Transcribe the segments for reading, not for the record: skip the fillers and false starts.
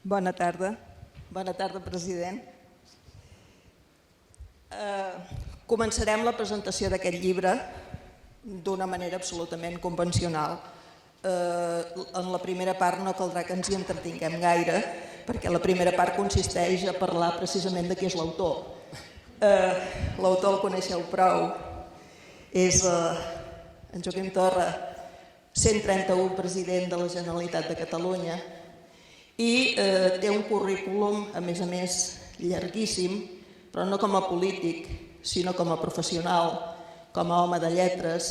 Bona tarda. Bona tarda, president. Començarem la presentació d'aquest llibre d'una manera absolutament convencional. En la primera part no caldrà que ens hi entretinguem gaire, perquè la primera part consisteix a parlar precisament de qui és l'autor. L'autor el coneixeu prou. És en Joaquim Torra, 131 president de la Generalitat de Catalunya, i té un currículum, a més, llarguíssim, però no com a polític, sinó com a professional, com a home de lletres,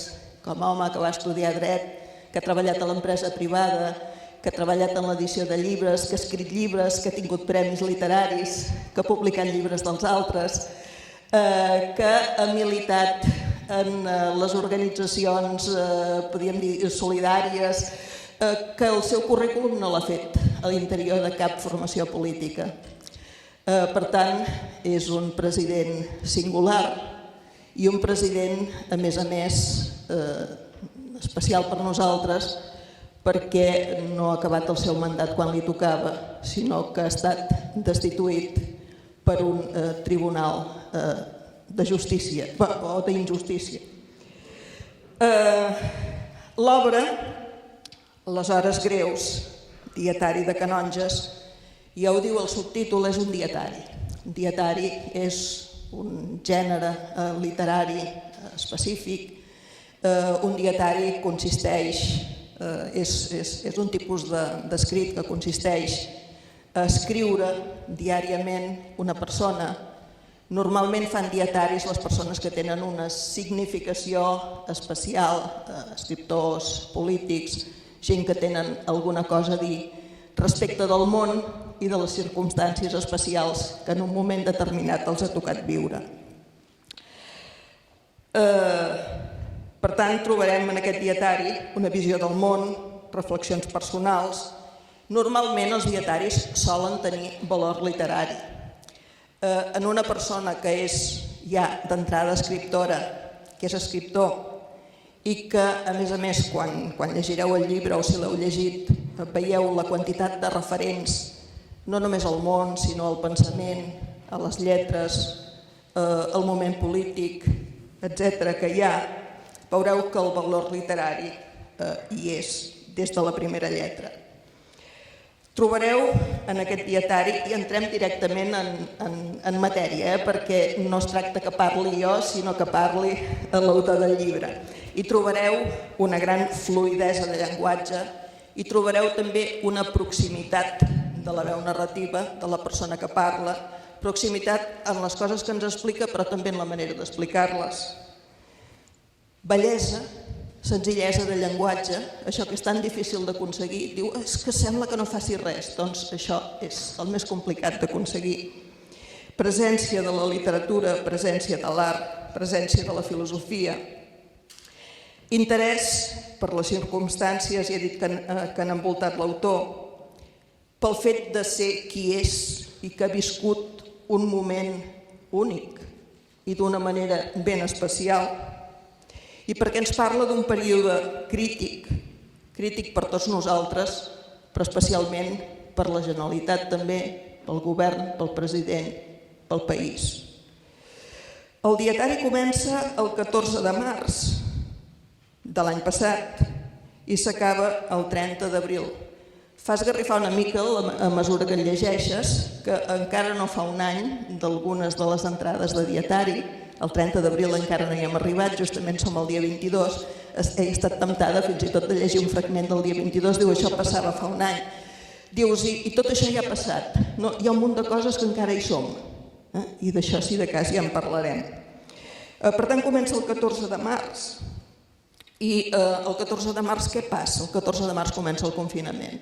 com a home que va estudiar dret, que ha treballat a l'empresa privada, que ha treballat en l'edició de llibres, que ha escrit llibres, que ha tingut premis literaris, que ha publicat llibres dels altres, que ha militat en les organitzacions, podríem dir, solidàries, que el seu currículum no l'ha fet a l'interior de cap formació política. Per tant, és un president singular i un president, a més, especial per nosaltres, perquè no ha acabat el seu mandat quan li tocava, sinó que ha estat destituït per un tribunal de justícia o d'injustícia. L'obra, Les hores greus, dietari de canonges, ja ho diu el subtítol, és un dietari. Un dietari és un gènere literari específic. Un dietari consisteix, és un tipus d'escrit que consisteix a escriure diàriament una persona. Normalment fan dietaris les persones que tenen una significació especial, escriptors, polítics, gent que tenen alguna cosa a dir respecte del món i de les circumstàncies especials que en un moment determinat els ha tocat viure. Per tant, trobarem en aquest dietari una visió del món, reflexions personals. Normalment els dietaris solen tenir valor literari. En una persona que és ja d'entrada escriptora, que és escriptor, i que, a més, quan llegireu el llibre o si l'heu llegit, veieu la quantitat de referents, no només al món, sinó al pensament, a les lletres, al moment polític, etc., que hi ha, veureu que el valor literari hi és des de la primera lletra. Trobareu en aquest dietari, i entrem directament en matèria, perquè no es tracta que parli jo, sinó que parli l'autor del llibre. Hi trobareu una gran fluïdesa de llenguatge, hi trobareu també una proximitat de la veu narrativa, de la persona que parla, proximitat en les coses que ens explica, però també en la manera d'explicar-les. Bellesa, senzillesa de llenguatge, això que és tan difícil d'aconseguir. Diu, és que sembla que no faci res. Doncs això és el més complicat d'aconseguir. Presència de la literatura, presència de l'art, presència de la filosofia. Interès per les circumstàncies, ja he dit que han envoltat l'autor, pel fet de ser qui és i que ha viscut un moment únic i d'una manera ben especial, i perquè ens parla d'un període crític per tots nosaltres, però especialment per la Generalitat també, pel govern, pel president, pel país. El dietari comença el 14 de març de l'any passat i s'acaba el 30 d'abril. Fa esgarrifar una mica a mesura que el llegeixes, que encara no fa un any d'algunes de les entrades de dietari. El 30 d'abril encara no hi hem arribat, justament som el dia 22. He estat temptada fins i tot de llegir un fragment del dia 22, diu això passava fa un any. Dius, i tot això ja ha passat. No, hi ha un munt de coses que encara hi som, i d'això si de cas ja en parlarem. Per tant, comença el 14 de març. I el 14 de març què passa? El 14 de març comença el confinament.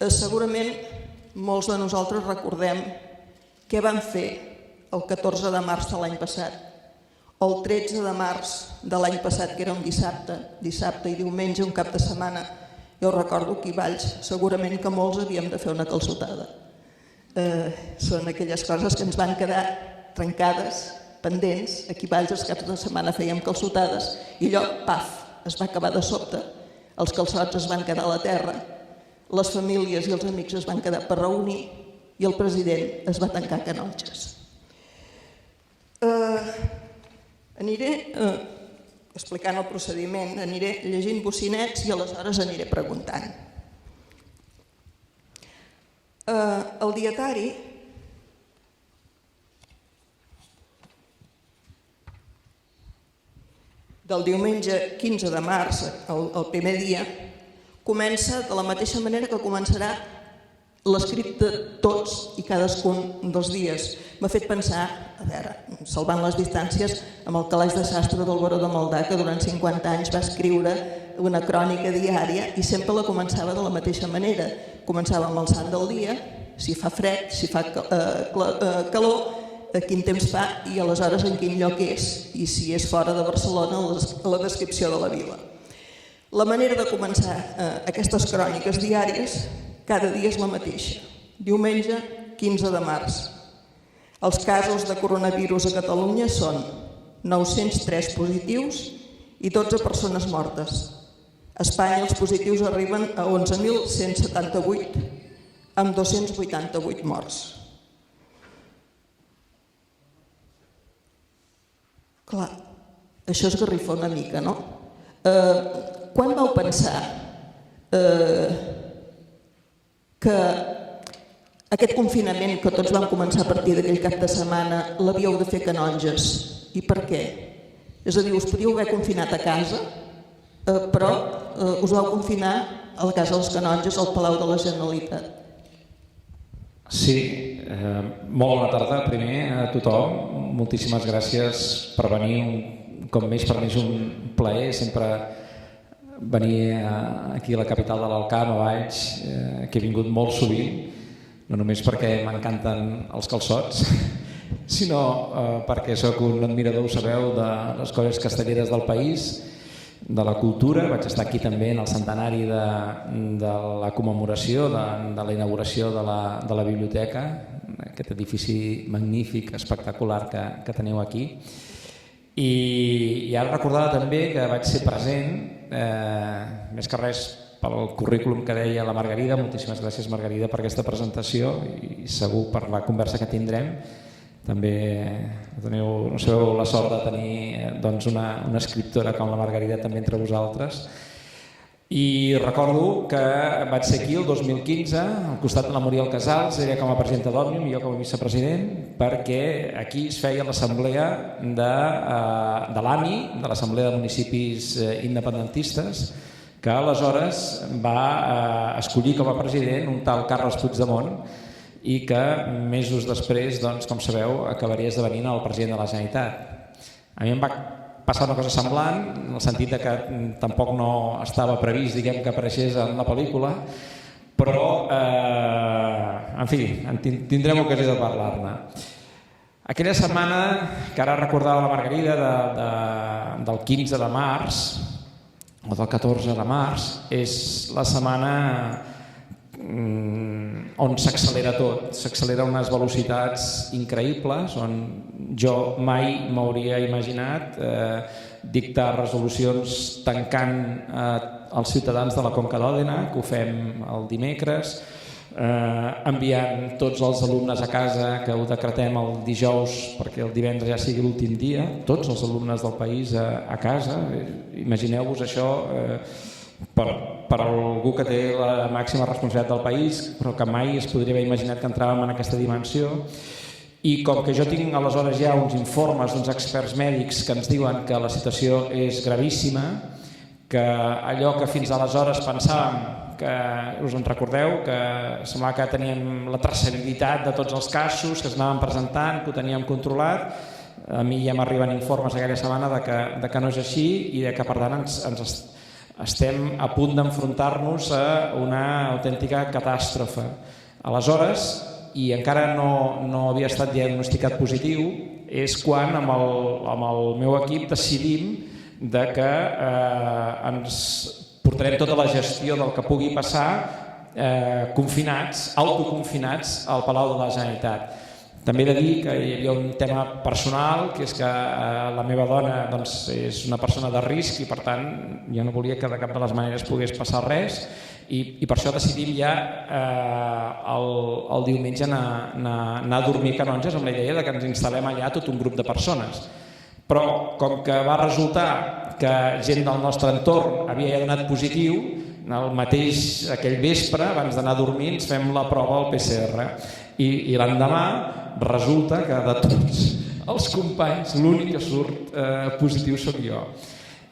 Segurament molts de nosaltres recordem què van fer el 14 de març de l'any passat, o el 13 de març de l'any passat, que era un dissabte i diumenge, un cap de setmana. Jo recordo que a Valls segurament que molts havíem de fer una calçotada. Són aquelles coses que ens van quedar trencades, pendents. Aquí a Valls els caps de setmana fèiem calçotades i allò, paf, es va acabar de sobte. Els calçots es van quedar a la terra, les famílies i els amics es van quedar per reunir i el president es va tancar a Canonges. Aniré explicant el procediment, aniré llegint bocinets i aleshores aniré preguntant. El dietari del diumenge 15 de març, el primer dia, comença de la mateixa manera que començarà l'escrit de tots i cadascun dels dies. M'ha fet pensar, a veure, salvant les distàncies, amb el calaix de sastre del Baró de Maldà, que durant 50 anys va escriure una crònica diària i sempre la començava de la mateixa manera. Començava amb el sant del dia, si fa fred, si fa calor, quin temps fa i aleshores en quin lloc és, i si és fora de Barcelona, la descripció de la vila. La manera de començar aquestes cròniques diàries cada dia és la mateixa. Diumenge 15 de març. Els casos de coronavirus a Catalunya són 903 positius i 12 persones mortes. A Espanya els positius arriben a 11.178 amb 288 morts. Clar, això esgarrifa una mica, no? Quan vau pensar que aquest confinament que tots vam començar a partir d'aquell cap de setmana l'havíeu de fer a Canonges? I per què? És a dir, us podíeu haver confinat a casa, però us vau confinar a la casa dels Canonges, al Palau de la Generalitat. Sí, molt bona tarda primer a tothom. Moltíssimes gràcies per venir un cop més. Per mi és un plaer sempre venir aquí a la capital de l'Alcamp, a Valls, que he vingut molt sovint, no només perquè m'encanten els calçots, sinó perquè sóc un admirador, ho sabeu, de les coses castelleres del país, de la cultura. Vaig estar aquí també en el centenari de la commemoració, de la inauguració de la biblioteca, aquest edifici magnífic, espectacular que teniu aquí. I ara recordava també que vaig ser present, més que res pel currículum que deia la Margarida. Moltíssimes gràcies, Margarida, per aquesta presentació i segur per la conversa que tindrem. També no sabeu la sort de tenir una escriptora com la Margarida també entre vosaltres. I recordo que vaig ser aquí el 2015, al costat de la Muriel Casals, ella com a presidenta d'Òmnium i jo com a vicepresident, perquè aquí es feia l'assemblea de l'AMI, de l'Assemblea de Municipis Independentistes, que aleshores va escollir com a president un tal Carles Puigdemont i que mesos després, com sabeu, acabaria esdevenint el president de la Generalitat. A mi em va passar una cosa semblant, en el sentit que tampoc no estava previst que apareixés en la pel·lícula, però, en fi, tindrem ocasió de parlar-ne. Aquella setmana, que ara recordava la Margarida, del 15 de març, o del 14 de març, és la setmana on s'accelera tot, s'accelera unes velocitats increïbles, on jo mai m'hauria imaginat dictar resolucions tancant els ciutadans de la Conca d'Òdena, que ho fem el dimecres, enviant tots els alumnes a casa, que ho decretem el dijous perquè el divendres ja sigui l'últim dia, tots els alumnes del país a casa. Imagineu-vos això per algú que té la màxima responsabilitat del país, però que mai es podria haver imaginat que entràvem en aquesta dimensió. I com que jo tinc aleshores ja uns informes d'uns experts mèdics que ens diuen que la situació és gravíssima, que allò que fins aleshores pensàvem, que us en recordeu, que semblava que teníem la traçabilitat de tots els casos que es anaven presentant, que ho teníem controlat, a mi ja m'arriben informes aquella setmana de que no és així i que per tant estem a punt d'enfrontar-nos a una autèntica catàstrofe. Aleshores, i encara no havia estat diagnosticat positiu, és quan amb el meu equip decidim que ens portarem tota la gestió del que pugui passar confinats, autoconfinats al Palau de la Generalitat. També he de dir que hi havia un tema personal, que és que la meva dona és una persona de risc i per tant jo no volia que de cap de les maneres pogués passar res i per això decidim ja el diumenge anar a dormir a Canonges amb la idea que ens instal·lem allà tot un grup de persones. Però com que va resultar que gent del nostre entorn havia ja donat positiu, aquell vespre, abans d'anar a dormir, ens fem la prova al PCR i l'endemà resulta que de tots els companys l'únic que surt positiu sóc jo.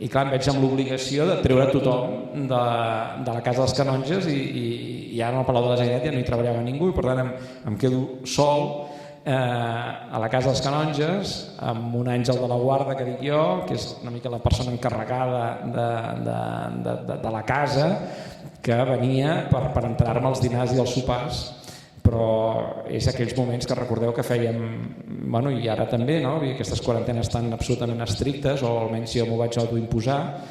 I clar, em veig amb l'obligació de treure tothom de la casa dels Canonges i ja en el Palau de la Generalitat ja no hi treballava ningú i per tant em quedo sol a la casa dels Canonges amb un àngel de la guarda que dic jo, que és una mica la persona encarregada de la casa, que venia per entrar-me als dinars i als sopars, però és aquells moments que recordeu que fèiem, i ara també, aquestes quarantenes tan absolutament estrictes, o almenys jo m'ho vaig autoimposar,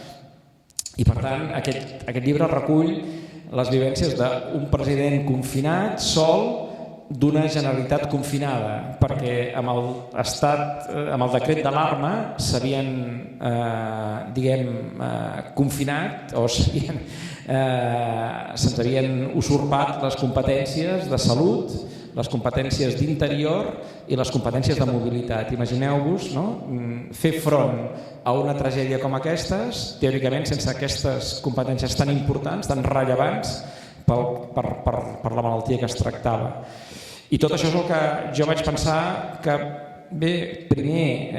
i per tant aquest llibre recull les vivències d'un president confinat, sol, d'una Generalitat confinada, perquè amb el decret d'alarma s'havien confinat o se'ns havien usurpat les competències de salut, les competències d'interior i les competències de mobilitat. Imagineu-vos fer front a una tragèdia com aquestes, teòricament sense aquestes competències tan importants, tan rellevants per la malaltia que es tractava. I tot això és el que jo vaig pensar que, bé, primer,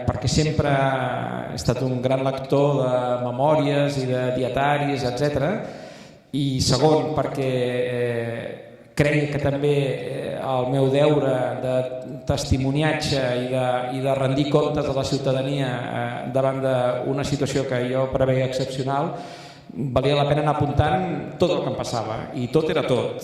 perquè sempre he estat un gran lector de memòries i de dietaris, etc. I segon, perquè crec que també el meu deure de testimoniatge i de rendir comptes a la ciutadania davant d'una situació que jo preveia excepcional, valia la pena anar apuntant tot el que em passava, i tot era tot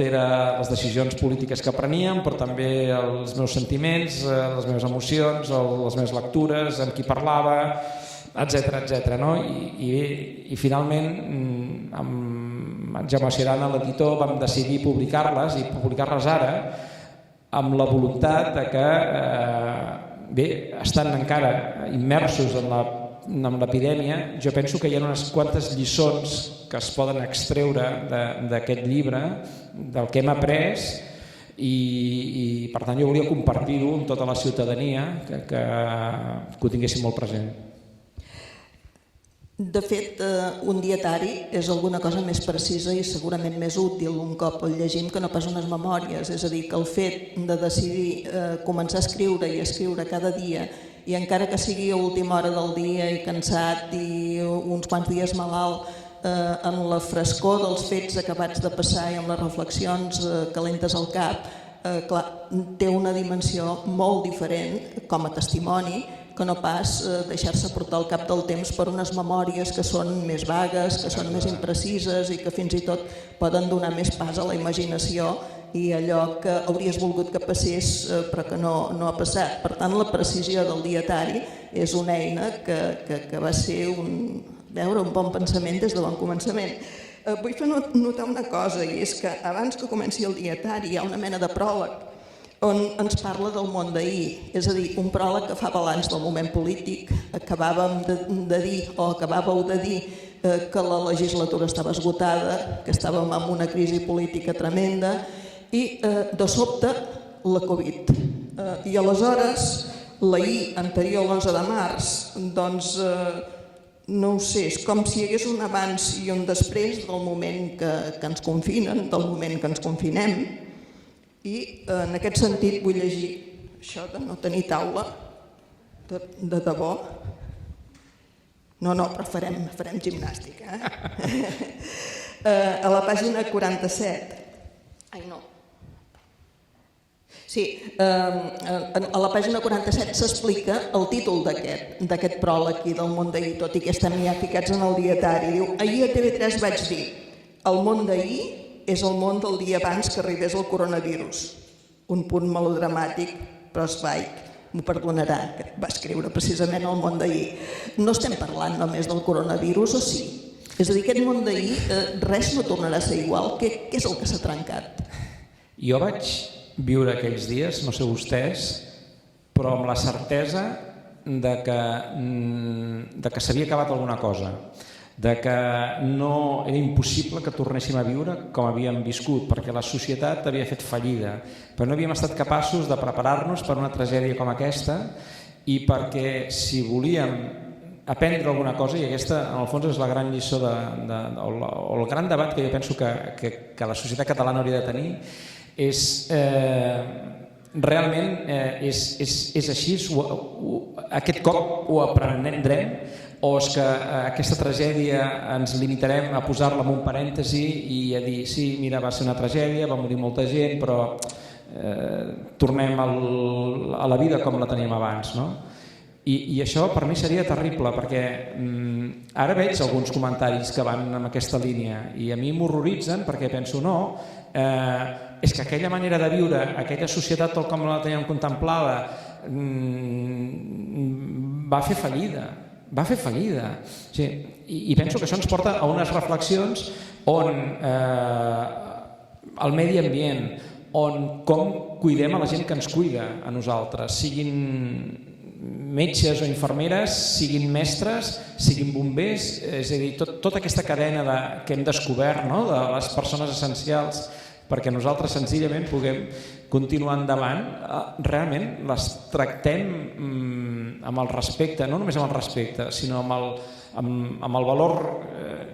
era les decisions polítiques que preníem, però també els meus sentiments, les meves emocions, les meves lectures, amb qui parlava, etc. I finalment amb Jaume Cirana, l'editor, vam decidir publicar-les i publicar-les ara amb la voluntat de que, bé, estan encara immersos en l'epidèmia, jo penso que hi ha unes quantes lliçons que es poden extreure d'aquest llibre, del que hem après, i per tant jo volia compartir-ho amb tota la ciutadania, que ho tinguéssim molt present. De fet, un dietari és alguna cosa més precisa i segurament més útil un cop el llegim que no pas unes memòries, és a dir, que el fet de decidir començar a escriure i escriure cada dia, i encara que sigui a última hora del dia i cansat i uns quants dies malalt, en la frescor dels fets acabats de passar i amb les reflexions calentes al cap, té una dimensió molt diferent com a testimoni que no pas deixar-se portar al cap del temps per unes memòries que són més vagues, que són més imprecises i que fins i tot poden donar més pas a la imaginació i allò que hauries volgut que passés però que no ha passat. Per tant, la precisió del dietari és una eina que va ser un bon pensament des de bon començament. Vull fer notar una cosa, i és que abans que comenci el dietari hi ha una mena de pròleg on ens parla del món d'ahir, és a dir, un pròleg que fa balanç del moment polític. Acabàveu de dir que la legislatura estava esgotada, que estàvem en una crisi política tremenda i de sobte la Covid. I aleshores, l'ahir anterior a l'11 de març, doncs no ho sé, és com si hi hagués un abans i un després del moment que ens confinen, del moment que ens confinem. I en aquest sentit vull llegir això de no tenir taula, de debò. No, però farem gimnàstica. A la pàgina 47. Ai, no. Sí, a la pàgina 47 s'explica el títol d'aquest pròleg i del món d'ahir, tot i que estem ja ficats en el dietari. Diu, ahir a TV3 vaig dir, el món d'ahir és el món del dia abans que arribés el coronavirus. Un punt melodramàtic, però esbaic, m'ho perdonarà, que va escriure precisament el món d'ahir. No estem parlant només del coronavirus, o sí? És a dir, aquest món d'ahir, res no tornarà a ser igual. Què és el que s'ha trencat? Jo vaig viure aquells dies, no sé vostès, però amb la certesa de que s'havia acabat alguna cosa, de que no era impossible que tornéssim a viure com havíem viscut, perquè la societat havia fet fallida, però no havíem estat capaços de preparar-nos per una tragèdia com aquesta, i perquè si volíem aprendre alguna cosa, i aquesta en el fons és la gran lliçó o el gran debat que jo penso que la societat catalana hauria de tenir, és realment és així, aquest cop ho aprendrem, o és que aquesta tragèdia ens limitarem a posar-la en un parèntesi i a dir sí, mira, va ser una tragèdia, va morir molta gent, però tornem a la vida com la teníem abans, no? I això per mi seria terrible, perquè ara veig alguns comentaris que van en aquesta línia i a mi m'horroritzen, perquè penso no, és que aquella manera de viure, aquella societat tal com la teníem contemplada, va fer fallida. I penso que això ens porta a unes reflexions on el medi ambient, on com cuidem a la gent que ens cuida a nosaltres, siguin metges o infermeres, siguin mestres, siguin bombers, és a dir, tota aquesta cadena que hem descobert, no?, de les persones essencials perquè nosaltres senzillament puguem continuar endavant, realment les tractem amb el respecte, no només amb el respecte, sinó amb el valor,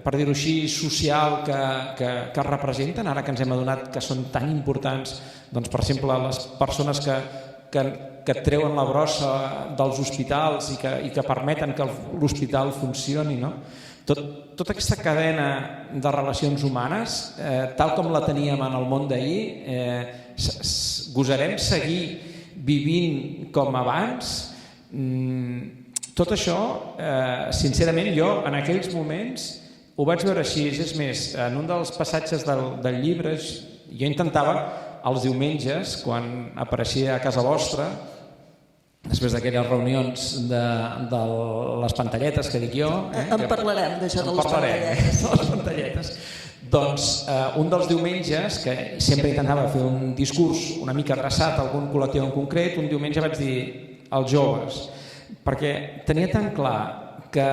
per dir-ho així, social que representen, ara que ens hem adonat que són tan importants, doncs, per exemple, les persones que treuen la brossa dels hospitals i que permeten que l'hospital funcioni, no? Tota aquesta cadena de relacions humanes, tal com la teníem en el món d'ahir, gosarem seguir vivint com abans? Tot això, sincerament, jo en aquells moments ho vaig veure així. És més, en un dels passatges del llibre jo intentava els diumenges, quan apareixia a casa vostra, després d'aquelles reunions de les pantalletes que dic jo... En parlarem d'això de les pantalletes. Doncs un dels diumenges, que sempre intentava fer un discurs una mica adreçat a algun col·lectiu en concret, un diumenge vaig dir als joves, perquè tenia tan clar que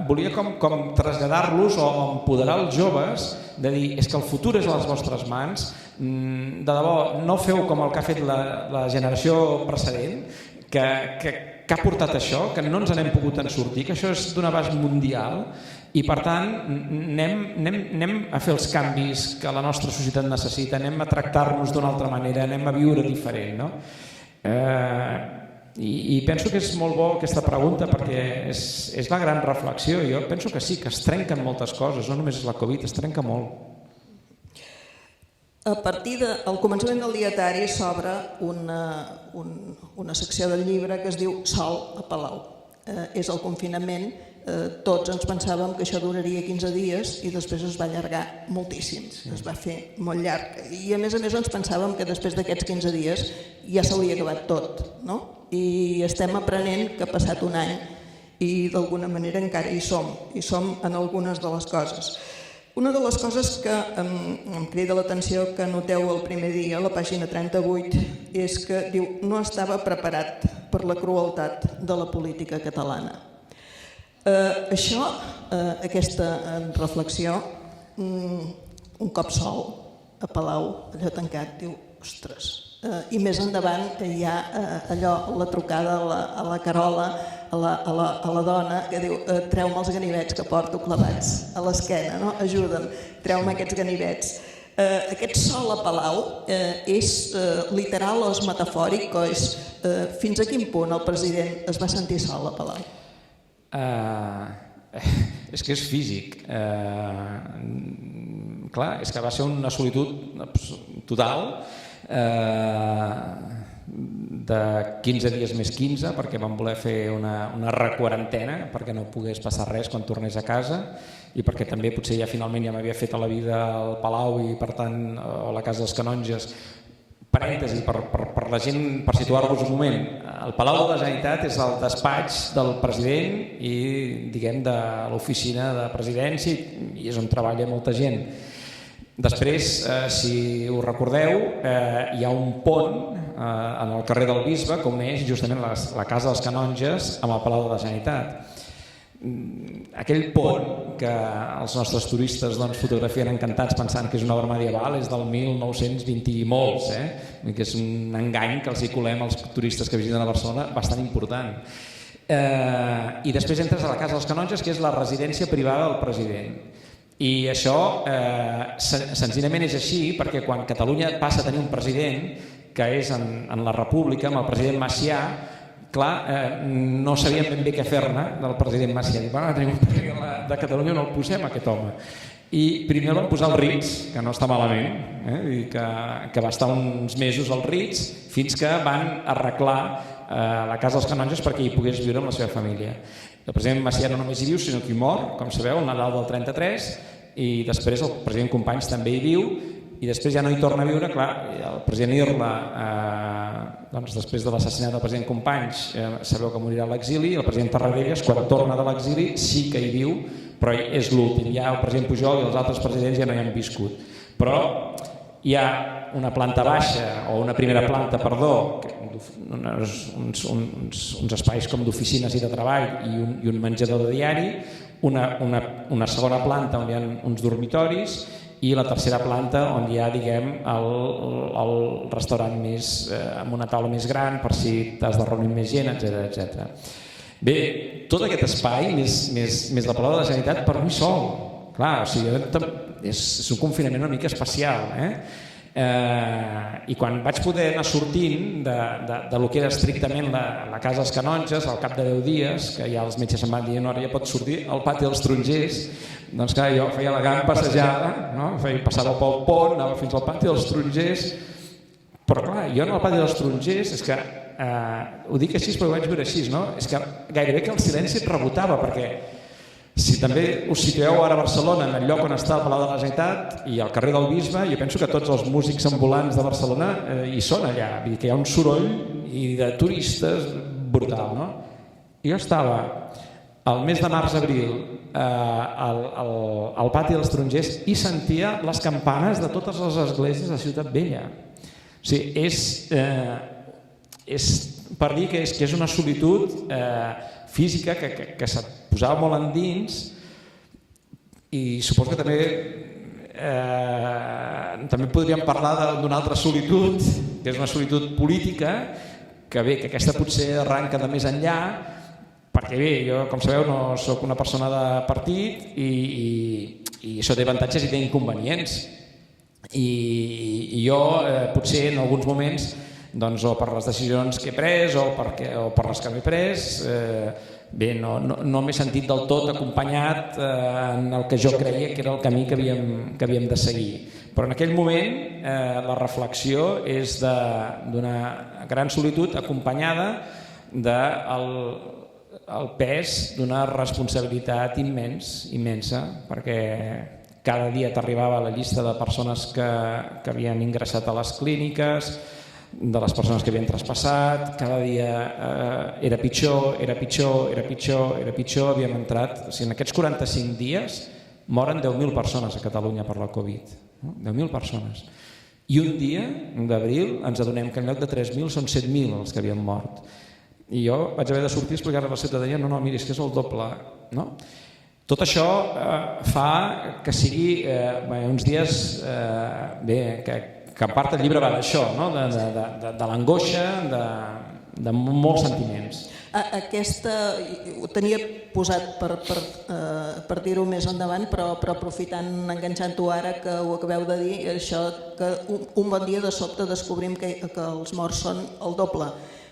volia com traslladar-los o empoderar els joves de dir, és que el futur és a les vostres mans, de debò, no feu com el que ha fet la generació precedent, que ha portat això, que no ens n'hem pogut en sortir, que això és d'un abast mundial i per tant anem a fer els canvis que la nostra societat necessita, anem a tractar-nos d'una altra manera, anem a viure diferent, no? I penso que és molt bo aquesta pregunta perquè és la gran reflexió. Jo penso que sí, que es trenquen moltes coses, no només és la Covid, es trenca molt. A partir del començament del dietari s'obre una secció del llibre que es diu Sol a Palau. És el confinament, tots ens pensàvem que això duraria 15 dies i després es va allargar moltíssim, es va fer molt llarg. I a més ens pensàvem que després d'aquests 15 dies ja s'hauria acabat tot, no? I estem aprenent que ha passat un any i d'alguna manera encara hi som en algunes de les coses. Una de les coses que em crida l'atenció que noteu el primer dia, a la pàgina 38, és que diu no estava preparat per la crueltat de la política catalana. Això, aquesta reflexió, un cop sol, a Palau, allò tancat, diu, ostres. I més endavant hi ha allò, la trucada a la Carola, a la dona, que diu treu-me els ganivets que porto clavats a l'esquena, no? Ajuda'm, treu-me aquests ganivets. Aquest sol a Palau és literal o és metafòric? Fins a quin punt el president es va sentir sol a Palau? És que és físic. Clar, és que va ser una solitud total, de 15 dies més 15, perquè vam voler fer una requarantena perquè no pogués passar res quan tornés a casa i perquè també potser ja finalment ja m'havia fet a la vida al Palau i per tant a la casa dels Canonges. Parèntesi, per la gent, per situar-vos un moment, el Palau de la Generalitat és el despatx del president i diguem de l'oficina de presidència i és on treballa molta gent. Després, si us recordeu, hi ha un pont en el carrer del Bisbe que uneix justament la Casa dels Canonges amb el Palau de la Generalitat. Aquell pont que els nostres turistes fotografien encantats pensant que és una obra medieval és del 1920 i molts, que és un engany que els hi colem als turistes que visiten a Barcelona bastant important. I després entres a la Casa dels Canonges, que és la residència privada del president. I això senzillament és així perquè quan Catalunya passa a tenir un president, que és en la República, amb el president Macià, clar, no sabíem ben bé què fer-ne del president Macià. Tenim un president de Catalunya, no el posem, aquest home. I primer el van posar al Ritz, que no està malament, que va estar uns mesos al Ritz, fins que van arreglar la Casa dels Canonges perquè hi pogués viure amb la seva família. El president Macià no només hi viu, sinó que hi mor, com sabeu, el Nadal del 33, i després el president Companys també hi viu, i després ja no hi torna a viure. Clar, el president Irla, després de l'assassinat del president Companys, sabeu que morirà a l'exili, i el president Tarradellas, quan torna de l'exili, sí que hi viu, però és l'últim. Ja el president Pujol i els altres presidents ja no hi han viscut. Però hi ha una planta baixa, o una primera planta, perdó, uns espais com d'oficines i de treball i un menjador de diari, una segona planta on hi ha uns dormitoris i la tercera planta on hi ha, diguem, el restaurant amb una taula més gran per si t'has de reunir més gent, etc. Bé, tot aquest espai, més la Palau de la Generalitat, per mi sol. Clar, o sigui, és un confinament una mica especial, i quan vaig poder anar sortint del que era estrictament la Casa dels Canonges, al cap de 10 dies, que ja els metges em van dir ara ja pots sortir al pati dels Tarongers, doncs clar, jo feia la gran passejada, passava pel pont, anava fins al pati dels Tarongers, però clar, jo en el pati dels Tarongers, és que ho dic així però ho vaig veure així, és que gairebé que el silenci et rebotava, perquè si també us situeu ara a Barcelona, en el lloc on està el Palau de la Generalitat i al carrer del Bisbe, jo penso que tots els músics ambulants de Barcelona hi són allà, vull dir que hi ha un soroll i de turistes brutal, no? Jo estava al mes de març-abril al pati dels Tarongers i sentia les campanes de totes les esglésies de Ciutat Vella. O sigui, és per dir que és una solitud física que se't posava molt endins, i suposo que també podríem parlar d'una altra solitud, que és una solitud política, que bé, que aquesta potser arranca de més enllà, perquè bé, jo com sabeu no sóc una persona de partit i això té avantatges i té inconvenients, i jo potser en alguns moments o per les decisions que he pres o per les que no he pres, bé, no m'he sentit del tot acompanyat en el que jo creia que era el camí que havíem de seguir. Però en aquell moment la reflexió és d'una gran solitud acompanyada del pes d'una responsabilitat immensa, perquè cada dia t'arribava la llista de persones que havien ingressat a les clíniques, de les persones que havien traspassat, cada dia era pitjor, havíem entrat, en aquests 45 dies moren 10.000 persones a Catalunya per la Covid, 10.000 persones, i un dia, d'abril, ens adonem que en lloc de 3.000 són 7.000 els que havien mort, i jo vaig haver de sortir a explicar a la ciutadania, no, miri, és que és el doble, no? Tot això fa que sigui uns dies, bé, que en part el llibre va d'això, de l'angoixa, de molts sentiments. Aquesta ho tenia posat per dir-ho més endavant, però aprofitant, enganxant-ho ara que ho acabeu de dir, això que un bon dia de sobte descobrim que els morts són el doble,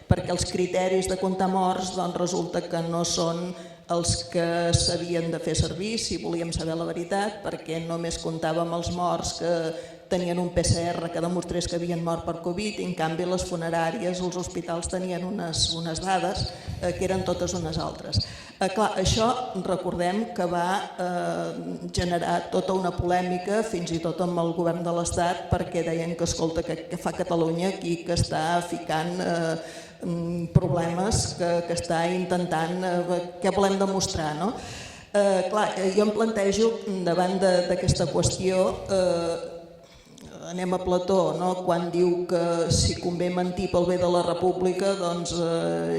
perquè els criteris de comptar morts resulta que no són els que s'havien de fer servir si volíem saber la veritat, perquè només comptàvem els morts que tenien un PCR que demostrés que havien mort per Covid, i en canvi les funeràries, els hospitals tenien unes dades que eren totes unes altres. Clar, això recordem que va generar tota una polèmica, fins i tot amb el govern de l'Estat, perquè deien que, escolta, que fa Catalunya aquí, que està ficant problemes, que està intentant, què volem demostrar, no? Clar, jo em plantejo, davant d'aquesta qüestió, anem a Plató, no? Quan diu que si convé mentir pel bé de la república, doncs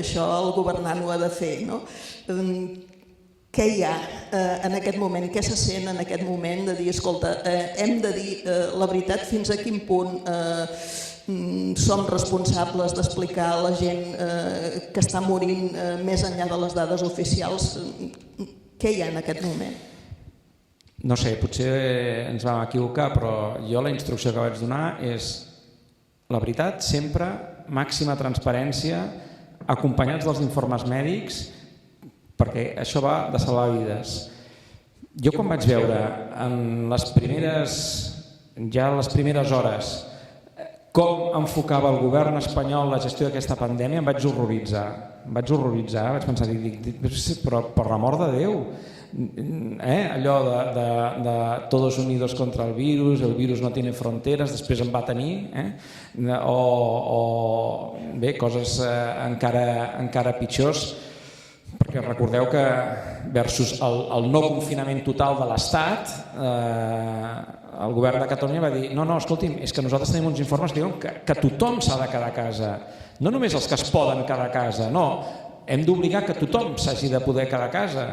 això el governant ho ha de fer, no? Què hi ha en aquest moment, què se sent en aquest moment de dir, escolta, hem de dir la veritat, fins a quin punt som responsables d'explicar a la gent que està morint més enllà de les dades oficials? Què hi ha en aquest moment? No sé, potser ens vam equivocar, però jo la instrucció que vaig donar és la veritat, sempre, màxima transparència, acompanyats dels informes mèdics, perquè això va de salvar vides. Jo quan vaig veure en les primeres hores com enfocava el govern espanyol la gestió d'aquesta pandèmia, em vaig horroritzar. Vaig pensar, però per l'amor de Déu, allò de todos unidos contra el virus no tiene fronteres, després en va tenir, o bé, coses encara pitjors, perquè recordeu que versus el no confinament total de l'Estat, el govern de Catalunya va dir no, escolti'm, és que nosaltres tenim uns informes que diuen que tothom s'ha de quedar a casa, no només els que es poden quedar a casa, no, hem d'obligar que tothom s'hagi de poder quedar a casa.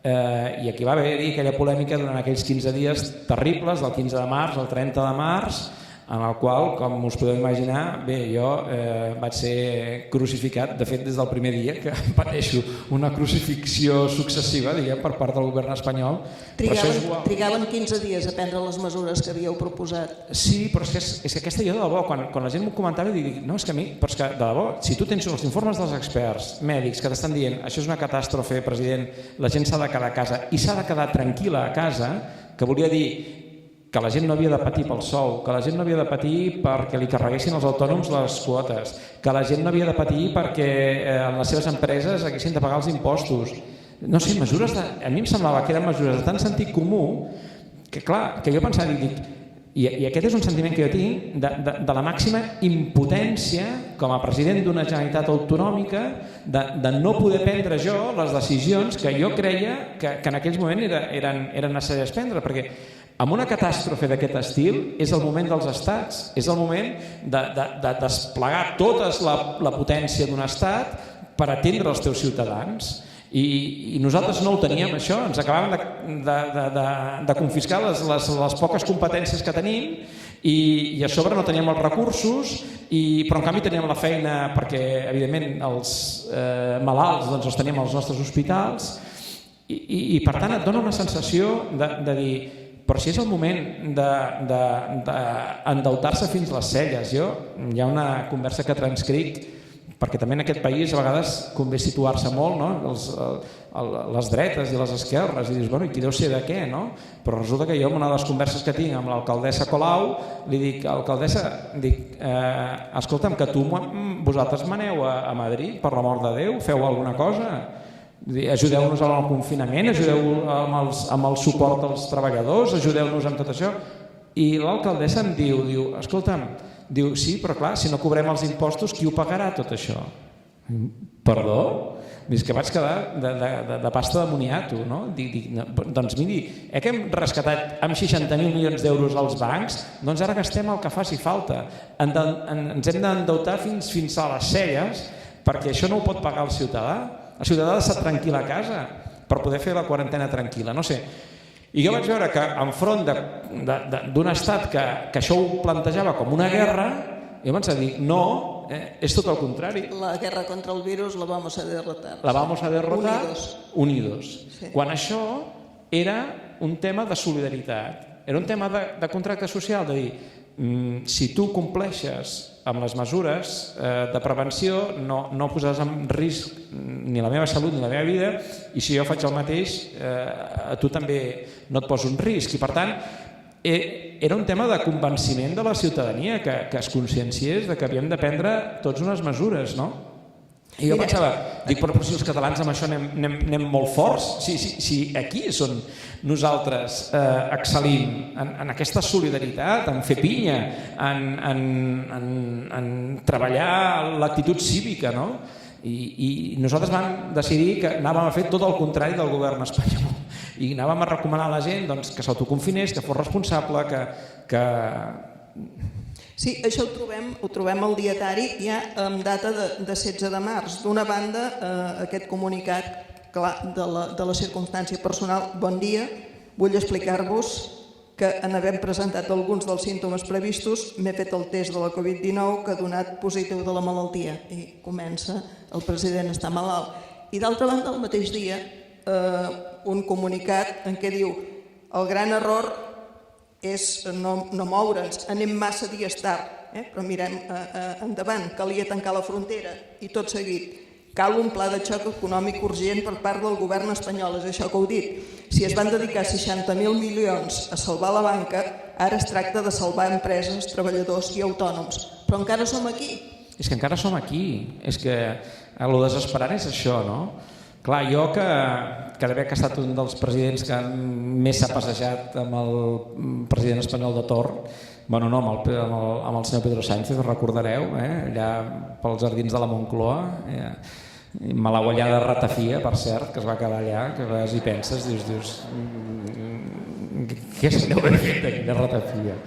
I aquí va haver-hi aquella polèmica durant aquells 15 dies terribles, del 15 de març al 30 de març, en el qual, com us podeu imaginar, bé, jo vaig ser crucificat, de fet des del primer dia que pateixo una crucifixió successiva, diguem, per part del govern espanyol. Trigaven 15 dies a prendre les mesures que havíeu proposat. Sí, però és que aquesta jo de debò, quan la gent m'ho comentava, dic, no, és que a mi, però és que de debò, si tu tens els informes dels experts mèdics que t'estan dient això és una catàstrofe, president, la gent s'ha de quedar a casa i s'ha de quedar tranquil·la a casa, que volia dir que la gent no havia de patir pel sou, que la gent no havia de patir perquè li carreguessin els autònoms les quotes, que la gent no havia de patir perquè en les seves empreses haguessin de pagar els impostos. No sé, a mi em semblava que eren mesures de tant sentit comú que, clar, que jo pensava, i aquest és un sentiment que jo tinc de la màxima impotència com a president d'una Generalitat autonòmica de no poder prendre jo les decisions que jo creia que en aquells moments eren necessàries prendre, perquè amb una catàstrofe d'aquest estil és el moment dels estats, és el moment de desplegar tota la potència d'un estat per atendre els teus ciutadans. I nosaltres no ho teníem, això, ens acabàvem de confiscar les poques competències que tenim i a sobre no teníem els recursos, però en canvi teníem la feina perquè, evidentment, els malalts els teníem als nostres hospitals i per tant et dona una sensació de dir però si és el moment d'endeutar-se fins les celles. Hi ha una conversa que transcric, perquè també en aquest país a vegades convé situar-se molt, no? Les dretes i les esquerres, i dius, bueno, i qui deu ser de què, no? Però resulta que jo en una de les converses que tinc amb l'alcaldessa Colau li dic, alcaldessa, escolta'm, que vosaltres maneu a Madrid, per l'amor de Déu, feu alguna cosa? Ajudeu-nos amb el confinament, ajudeu amb el suport als treballadors, ajudeu-nos amb tot això. I l'alcaldessa em diu, escolta'm, sí, però clar, si no cobrem els impostos, qui ho pagarà tot això? Perdó? És que vaig quedar de pasta de moniato, no? Doncs miri, que hem rescatat amb 60.000 milions d'euros als bancs, doncs ara gastem el que faci falta. Ens hem d'endeutar fins a les celles perquè això no ho pot pagar el ciutadà. El ciutadà ha d'estar tranquil a casa per poder fer la quarantena tranquil·la, no sé. I jo vaig veure que enfront d'un estat que això ho plantejava com una guerra, jo vaig dir, no, és tot el contrari. La guerra contra el virus la vamos a derrotar. La vamos a derrotar unidos. Quan això era un tema de solidaritat, era un tema de contracte social, de dir, si tu compleixes amb les mesures de prevenció no posaràs en risc ni la meva salut ni la meva vida, i si jo faig el mateix a tu també no et poso un risc. I per tant era un tema de convenciment de la ciutadania que es conscienciés que havíem de prendre tots unes mesures, no? I jo pensava, però si els catalans amb això anem molt forts, si aquí és on nosaltres excel·lim, en aquesta solidaritat, en fer pinya, en treballar l'actitud cívica, no? I nosaltres vam decidir que anàvem a fer tot el contrari del govern espanyol i anàvem a recomanar a la gent que s'autoconfinés, que fos responsable, que Sí, això ho trobem al dietari ja amb data de 16 de març. D'una banda, aquest comunicat clar de la circumstància personal. Bon dia, vull explicar-vos que en havent presentat alguns dels símptomes previstos m'he fet el test de la Covid-19 que ha donat positiu de la malaltia. I comença, el president està malalt. I d'altra banda, el mateix dia, un comunicat en què diu el gran error és no moure'ns, anem massa dies tard, però mirem endavant, calia tancar la frontera i tot seguit. Cal un pla de xoc econòmic urgent per part del govern espanyol, és això que heu dit. Si es van dedicar 60.000 milions a salvar la banca, ara es tracta de salvar empreses, treballadors i autònoms. Però encara som aquí. És que encara som aquí. És que el desesperant és això, no? Clar, jo que d'haver estat un dels presidents que més s'ha passejat amb el president espanyol de torn, bueno, no, amb el senyor Pedro Sánchez, us recordareu, allà pels jardins de la Moncloa, malaguanyada ratafia, per cert, que es va quedar allà, que a vegades hi penses, dius, què se deu haver fet aquella ratafia?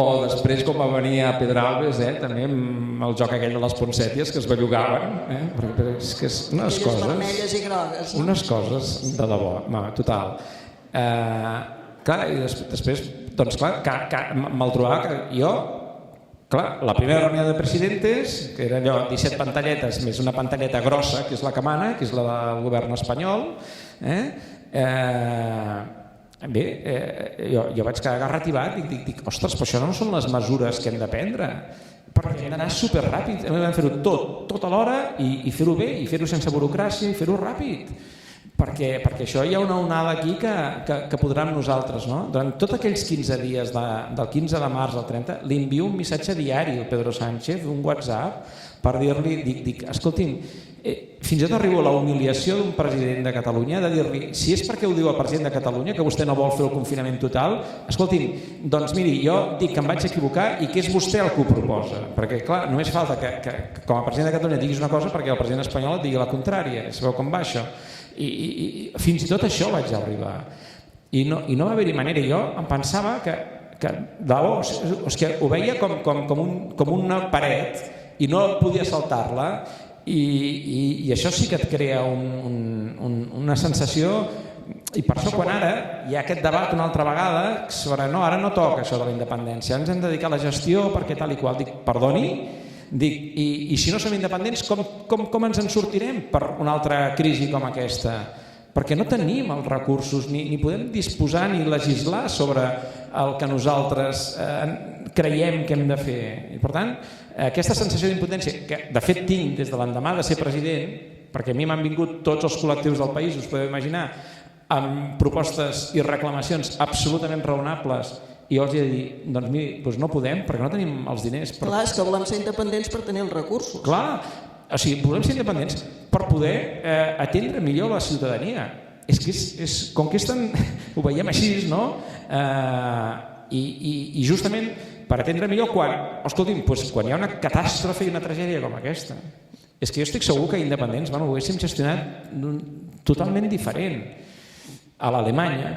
O després com va venir a Pedralbes, també amb el joc aquell de les poncèties que es bellugaven, perquè és que és unes coses... vermelles i grogues. Unes coses de debò, total. Clar, i després, doncs clar, me'l trobava que jo, clar, la primera reunió de presidentes, que era allò, 17 pantalletes més una pantalleta grossa, que és la que mana, que és la del govern espanyol, bé, jo vaig quedar garrativat i dic, ostres, però això no són les mesures que hem de prendre, perquè hem d'anar superràpid, hem de fer-ho tot alhora i fer-ho bé, i fer-ho sense burocràcia i fer-ho ràpid, perquè això hi ha una onada aquí que podrà amb nosaltres, no? Durant tots aquells 15 dies, del 15 de març al 30, li envio un missatge diari al Pedro Sánchez, un WhatsApp, per dir-li, dic, escolti'm, fins i tot arribo a la humiliació d'un president de Catalunya de dir-li, si és perquè ho diu el president de Catalunya que vostè no vol fer el confinament total, escolti'm, doncs miri, jo dic que em vaig equivocar i que és vostè el que ho proposa, perquè clar, només falta que com a president de Catalunya diguis una cosa perquè el president espanyol et digui la contrària, sabeu com va això? I fins i tot això vaig arribar i no va haver-hi manera. Jo em pensava que de debò, és que ho veia com una paret i no podia saltar-la i això sí que et crea una sensació, i per això quan ara hi ha aquest debat una altra vegada sobre no, ara no toca això de la independència, ens hem de dedicar a la gestió perquè tal i qual, dic, perdoni, dic, i si no som independents, com ens en sortirem per una altra crisi com aquesta? Perquè no tenim els recursos, ni podem disposar ni legislar sobre el que nosaltres creiem que hem de fer. I per tant, aquesta sensació d'impotència, que de fet tinc des de l'endemà de ser president, perquè a mi m'han vingut tots els col·lectius del país, us podeu imaginar, amb propostes i reclamacions absolutament raonables, i jo els he de dir, doncs miri, doncs no podem perquè no tenim els diners. Clar, és que volem ser independents per tenir els recursos. Clar, o sigui, volem ser independents per poder atendre millor la ciutadania. És que com que ho veiem així, no? I justament per atendre millor escolti'm, quan hi ha una catàstrofe i una tragèdia com aquesta, és que jo estic segur que independents ho haguéssim gestionat totalment diferent a l'Alemanya.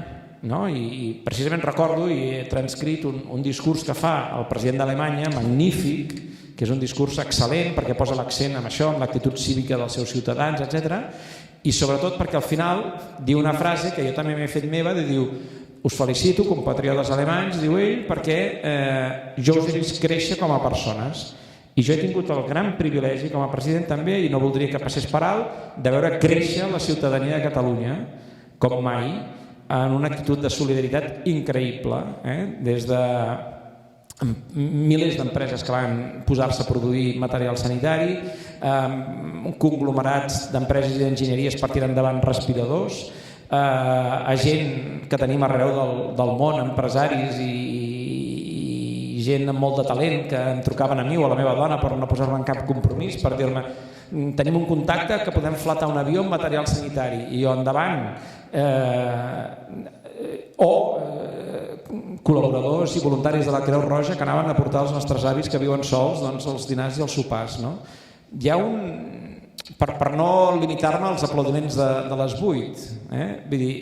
I precisament recordo i he transcrit un discurs que fa el president d'Alemanya, magnífic, que és un discurs excel·lent perquè posa l'accent en això, en l'actitud cívica dels seus ciutadans, etc. I sobretot perquè al final diu una frase que jo també m'he fet meva, diu, us felicito, compatriotes alemanys, diu ell, perquè jo us he vist créixer com a persones i jo he tingut el gran privilegi com a president també, i no voldria que passés per alt, de veure créixer la ciutadania de Catalunya com mai, en una actitud de solidaritat increïble, des de milers d'empreses que van posar-se a produir material sanitari, conglomerats d'empreses i d'enginyeries per tirar endavant respiradors, a gent que tenim arreu del món, empresaris i gent amb molt de talent que em trucaven a mi o a la meva dona per no posar-me en cap compromís, per dir-me tenim un contacte que podem flatar un avió amb material sanitari i jo endavant, o col·laboradors i voluntaris de la Creu Roja que anaven a portar als nostres avis que viuen sols els dinars i els sopars. Hi ha per no limitar-me als aplaudiments de les 8, vull dir,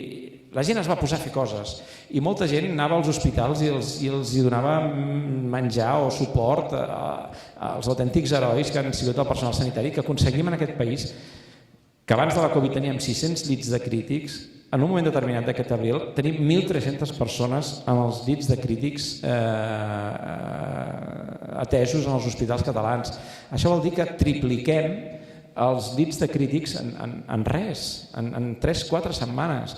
la gent es va posar a fer coses i molta gent anava als hospitals i els donava menjar o suport als autèntics herois que han sigut el personal sanitari, que aconseguim en aquest país que abans de la Covid teníem 600 llits de crítics. En un moment determinat d'aquest abril tenim 1.300 persones en els llits de crítics atesos en els hospitals catalans. Això vol dir que tripliquem els llits de crítics en res, en 3-4 setmanes.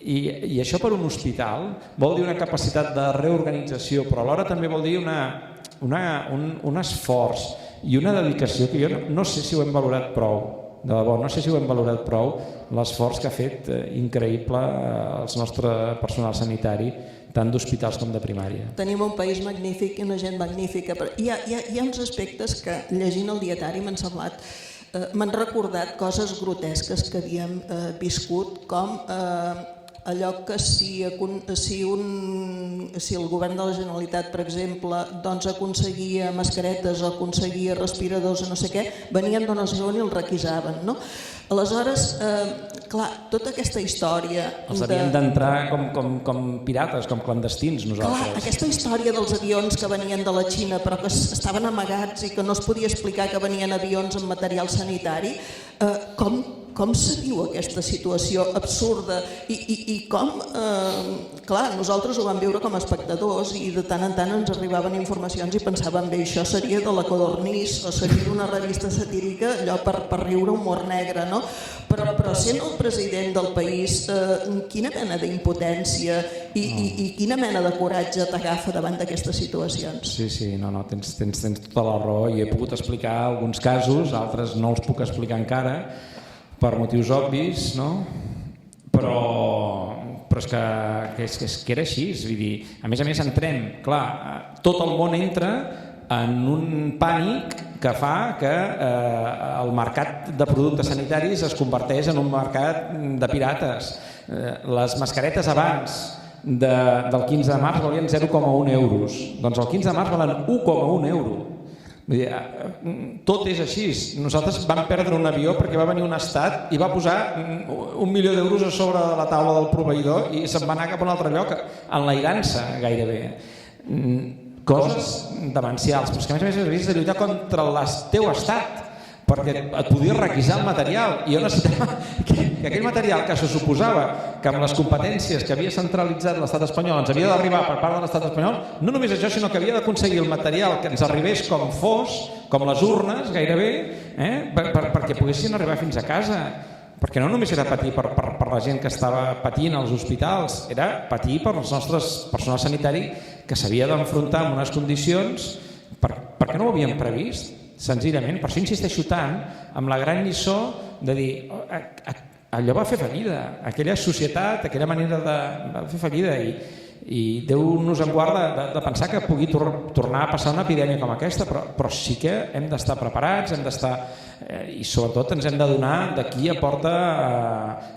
I això per un hospital vol dir una capacitat de reorganització, però alhora també vol dir un esforç i una dedicació que jo no sé si ho hem valorat prou. De debò, no sé si ho hem valorat prou l'esforç que ha fet increïble el nostre personal sanitari, tant d'hospitals com de primària. Tenim un país magnífic i una gent magnífica. Hi ha uns aspectes que, llegint el dietari, m'han recordat coses grotesques que havíem viscut, com allò que si el govern de la Generalitat, per exemple, aconseguia mascaretes o aconseguia respiradors o no sé què, venien d'on es veuen i els requisaven. Aleshores, clar, tota aquesta història... Els havíem d'entrar com pirates, com clandestins nosaltres. Clar, aquesta història dels avions que venien de la Xina però que estaven amagats i que no es podia explicar que venien avions amb material sanitari, com se viu aquesta situació absurda i com, clar, nosaltres ho vam viure com a espectadors i de tant en tant ens arribaven informacions i pensàvem, bé, això seria de la Codorniz o seria d'una revista satírica, allò per riure humor negre, no? Però sent el president del país, quina mena d'impotència i quina mena de coratge t'agafa davant d'aquestes situacions? Sí, no, tens tota la raó i he pogut explicar alguns casos, altres no els puc explicar encara, per motius obvis, no? Però és que era així, vull dir, a més entrem, clar, tot el món entra en un pànic que fa que el mercat de productes sanitaris es converteix en un mercat de pirates. Les mascaretes abans del 15 de març valien 0,1 euros, doncs el 15 de març valen 1,1 euro. Tot és així. Nosaltres vam perdre un avió perquè va venir un estat i va posar 1 milió d'euros a sobre de la taula del proveïdor i se'n va anar cap a un altre lloc, enlairant-se gairebé. Coses demencials, però és que a més havies de lluitar contra el teu estat perquè et podies requisar el material i jo necessitava que aquell material que se suposava que amb les competències que havia centralitzat l'estat espanyol ens havia d'arribar per part de l'estat espanyol, no només això, sinó que havia d'aconseguir el material que ens arribés com fos, com les urnes gairebé, perquè poguessin arribar fins a casa. Perquè no només era patir per la gent que estava patint als hospitals, era patir per els nostres personal sanitari que s'havia d'enfrontar amb unes condicions perquè no ho havíem previst. Senzillament, per això insisteixo tant amb la gran lliçó de dir allò va fer fallida, aquella societat, aquella manera de fer fallida i Déu nos en guarda de pensar que pugui tornar a passar una epidèmia com aquesta, però sí que hem d'estar preparats, hem d'estar i sobretot ens hem d'adonar de qui aporta,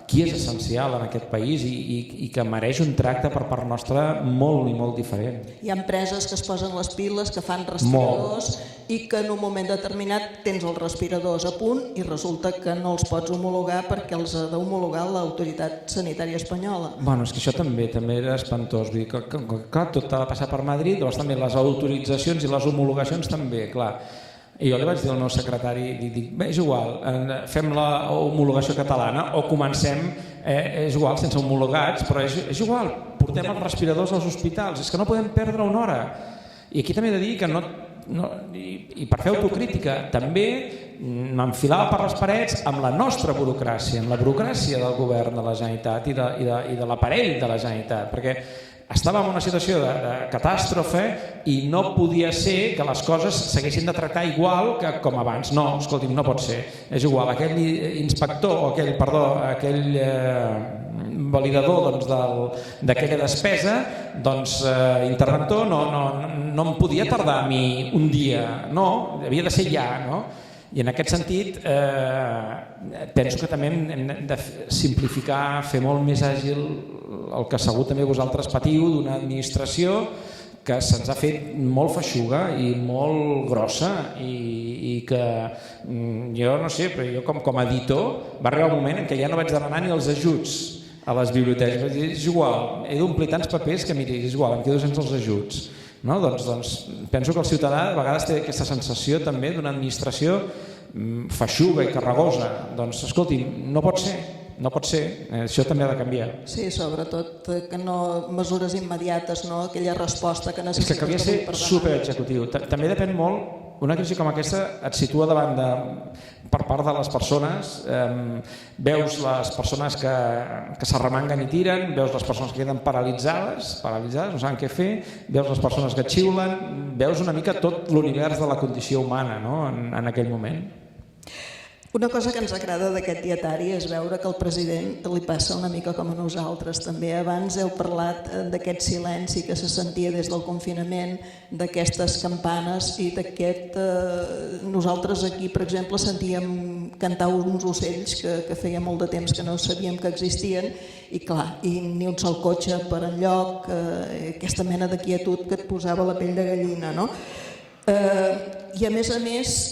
qui és essencial en aquest país i que mereix un tracte per part nostra molt i molt diferent. Hi ha empreses que es posen les piles, que fan respiradors i que en un moment determinat tens els respiradors a punt i resulta que no els pots homologar perquè els ha d'homologar l'autoritat sanitària espanyola. Bueno, és que això també era espantós. Vull dir que, clar, tot ha de passar per Madrid, llavors també les autoritzacions i les homologacions també, clar. I jo li vaig dir al meu secretari, dic, bé, és igual, fem la homologació catalana o comencem, és igual, sense homologats, però és igual, portem els respiradors als hospitals, és que no podem perdre una hora. I aquí també he de dir que i per fer autocrítica, també m'enfilava per les parets amb la nostra burocràcia, amb la burocràcia del govern de la Generalitat i de l'aparell de la Generalitat, perquè estàvem en una situació de catàstrofe i no podia ser que les coses s'haguessin de tractar igual que com abans. No, escolti'm, no pot ser. És igual, aquell inspector, aquell validador d'aquella despesa, interventor, no em podia tardar a mi un dia, no, havia de ser ja, no? I en aquest sentit penso que també hem de simplificar, fer molt més àgil el que segur també vosaltres patiu d'una administració que se'ns ha fet molt feixuga i molt grossa i que jo no sé, però jo com a editor va arribar un moment en què ja no vaig demanar ni els ajuts a les biblioteques. És igual, he d'omplir tants papers que miri, és igual, em quedo sense els ajuts. No? Doncs penso que el ciutadà a vegades té aquesta sensació també d'una administració feixuga i carregosa. Doncs escolti, no pot ser. No pot ser, això també ha de canviar. Sí, sobretot que no mesures immediates, no aquella resposta que necessites. És que calia ser superexecutiu. També depèn molt, una crisi com aquesta et situa davant per part de les persones, veus les persones que s'arremanguen i tiren, veus les persones que queden paralitzades, no saben què fer, veus les persones que xiulen, veus una mica tot l'univers de la condició humana, no? En aquell moment. Una cosa que ens agrada d'aquest dietari és veure que al president li passa una mica com a nosaltres també. Abans heu parlat d'aquest silenci que se sentia des del confinament, d'aquestes campanes i d'aquest... Nosaltres aquí, per exemple, sentíem cantar uns ocells que feia molt de temps que no sabíem que existien i clar, i ni un sol cotxe per enlloc, aquesta mena de quietud que et posava la pell de gallina, no? I a més,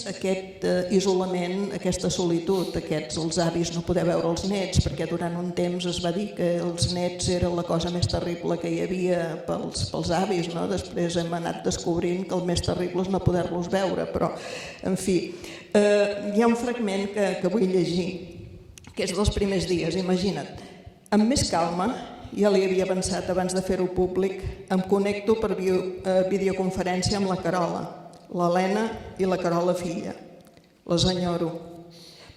aquest isolament, aquesta solitud, els avis no poder veure els nets, perquè durant un temps es va dir que els nets era la cosa més terrible que hi havia pels avis, no? Després hem anat descobrint que el més terrible és no poder-los veure, però, en fi, hi ha un fragment que vull llegir, que és dels primers dies, imagina't. Amb més calma, ja li havia pensat abans de fer-ho públic, em connecto per videoconferència amb la Carola, l'Helena i la Carola filla. Les enyoro.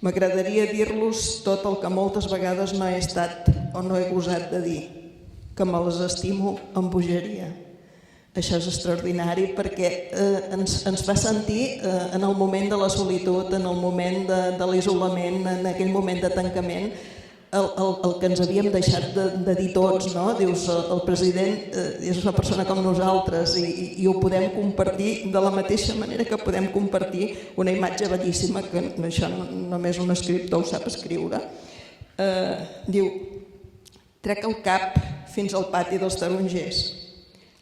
M'agradaria dir-los tot el que moltes vegades no he estat o no he gosat de dir, que me les estimo amb bogeria. Això és extraordinari perquè ens fa sentir en el moment de la solitud, en el moment de l'isolament, en aquell moment de tancament, el que ens havíem deixat de dir tots, no? Dius, el president és una persona com nosaltres i ho podem compartir de la mateixa manera que podem compartir una imatge bellíssima, que això només un escriptor ho sap escriure. Diu, trec el cap fins al pati dels tarongers.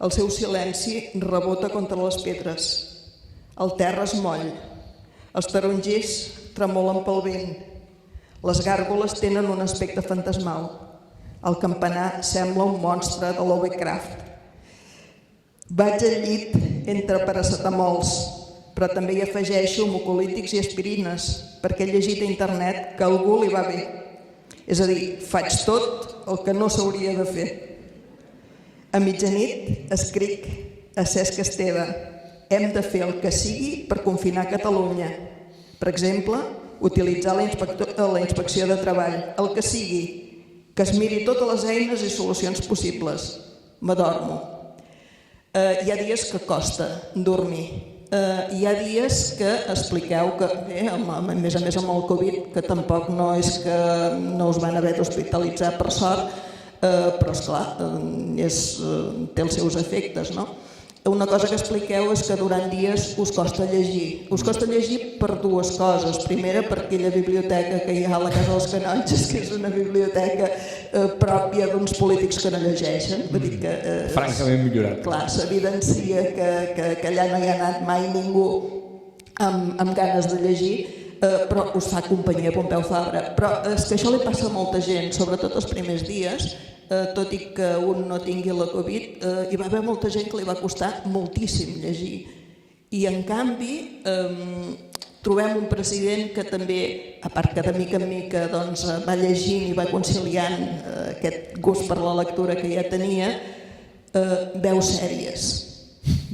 El seu silenci rebota contra les pedres. El terra es moll. Els tarongers tremolen pel vent. Les gàrgoles tenen un aspecte fantasmal. El campanar sembla un monstre de Lovecraft. Vaig al llit entre paracetamols, però també hi afegeixo mucolítics i aspirines, perquè he llegit a internet que a algú li va bé. És a dir, faig tot el que no s'hauria de fer. A mitjanit escric a Cesc Esteve: hem de fer el que sigui per confinar Catalunya. Per exemple, utilitzar la inspecció de treball, el que sigui, que es miri totes les eines i solucions possibles. M'adormo. Hi ha dies que costa dormir. Hi ha dies que expliqueu que, a més amb el Covid, que tampoc no és que no us van haver d'hospitalitzar per sort, però esclar, té els seus efectes, no? Una cosa que expliqueu és que durant dies us costa llegir. Us costa llegir per dues coses. Primera, per aquella biblioteca que hi ha a la Casa dels Canonges, que és una biblioteca pròpia d'uns polítics que no llegeixen. Francament millorat. Clar, s'evidencia que allà no hi ha anat mai ningú amb ganes de llegir, però us fa companyia Pompeu Fabra. Però és que això li passa a molta gent, sobretot els primers dies. Tot i que un no tingui la Covid, hi va haver molta gent que li va costar moltíssim llegir. I en canvi trobem un president que també, a part que de mica en mica va llegint i va conciliant aquest gust per la lectura que ja tenia, veu sèries.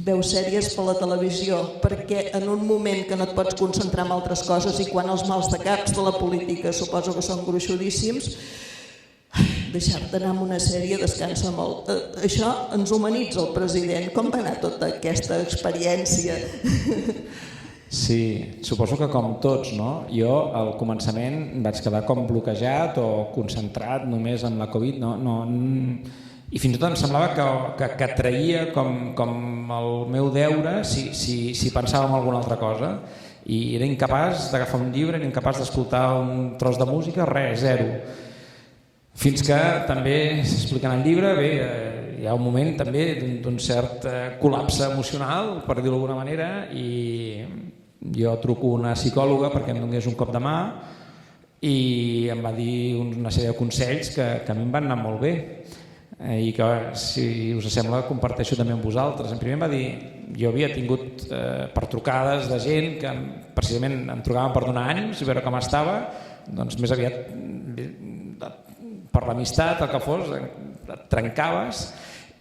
Veu sèries per la televisió, perquè en un moment que no et pots concentrar en altres coses i quan els mals de caps de la política suposo que són gruixudíssims, deixar-te anar amb una sèrie descansa molt. Això ens humanitza el president. Com va anar tota aquesta experiència? Sí, suposo que com tots, no? Jo al començament vaig quedar com bloquejat o concentrat només en la Covid, i fins i tot em semblava que traïa com el meu deure si pensava en alguna altra cosa, i era incapaç d'agafar un llibre, era incapaç d'escoltar un tros de música, res, zero. Fins que també s'explica en el llibre, hi ha un moment també d'un cert col·lapse emocional, per dir-ho d'alguna manera, i jo truco a una psicòloga perquè em donés un cop de mà i em va dir una sèrie de consells que a mi em van anar molt bé i que, si us sembla, comparteixo també amb vosaltres. En primer em va dir, jo havia tingut per trucades de gent que precisament em trucaven per donar ànims i veure com estava, doncs més aviat per l'amistat, el que fos, et trencaves.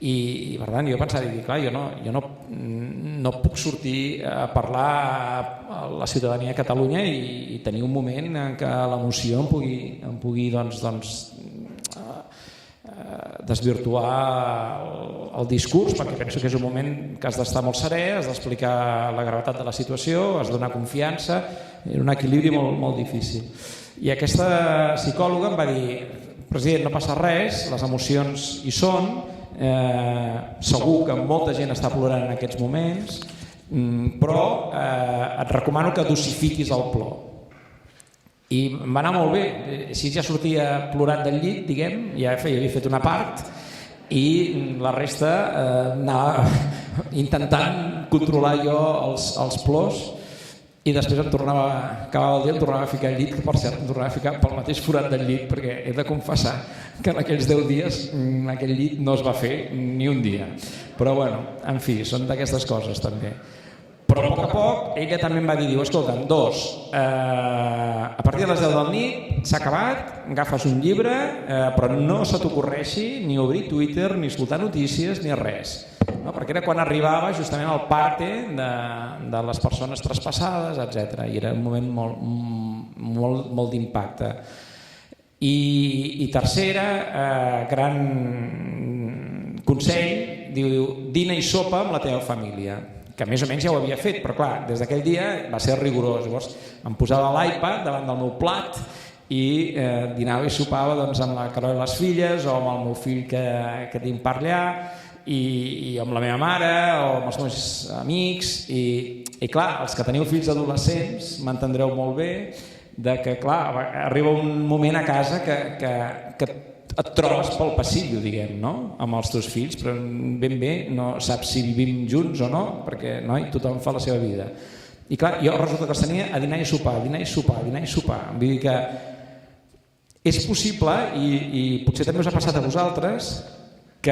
I per tant jo pensava, clar, jo no puc sortir a parlar a la ciutadania de Catalunya i tenir un moment en què l'emoció em pugui desvirtuar el discurs, perquè penso que és un moment que has d'estar molt serè, has d'explicar la gravetat de la situació, has de donar confiança, era un equilibri molt difícil. I aquesta psicòloga em va dir, president, no passa res, les emocions hi són, segur que molta gent està plorant en aquests moments, però et recomano que dosifiquis el plor. I em va anar molt bé, així ja sortia plorat del llit, diguem, ja havia fet una part i la resta anava intentant controlar jo els plors. I després acabava el dia, em tornava a ficar al llit, que per cert em tornava a ficar pel mateix forat del llit, perquè he de confessar que en aquells 10 dies aquell llit no es va fer ni un dia. Però bueno, en fi, són d'aquestes coses també. Però a poc ella també em va dir, escolta, a partir de les 10 del nit s'ha acabat, agafes un llibre, però no se t'ocorreixi ni obrir Twitter, ni escoltar notícies, ni res. No? Perquè era quan arribava justament el parte de les persones traspassades, etc. I era un moment molt d'impacte. I tercera, gran consell, diu, dina i sopa amb la teva família, que més o menys ja ho havia fet, però clar, des d'aquell dia va ser rigorós. Llavors em posava l'iPad davant del meu plat i dinava i sopava amb la Carol i les filles, o amb el meu fill que tinc per allà, i amb la meva mare o amb els meus amics. I clar, els que teniu fills adolescents m'entendreu molt bé de que clar, arriba un moment a casa que et trobes pel passillo, diguem, no? Amb els teus fills, però ben bé no saps si vivim junts o no, perquè tothom fa la seva vida. I clar, jo resulta que els tenia a dinar i sopar, dinar i sopar, dinar i sopar. Vull dir que és possible, i potser també us ha passat a vosaltres, que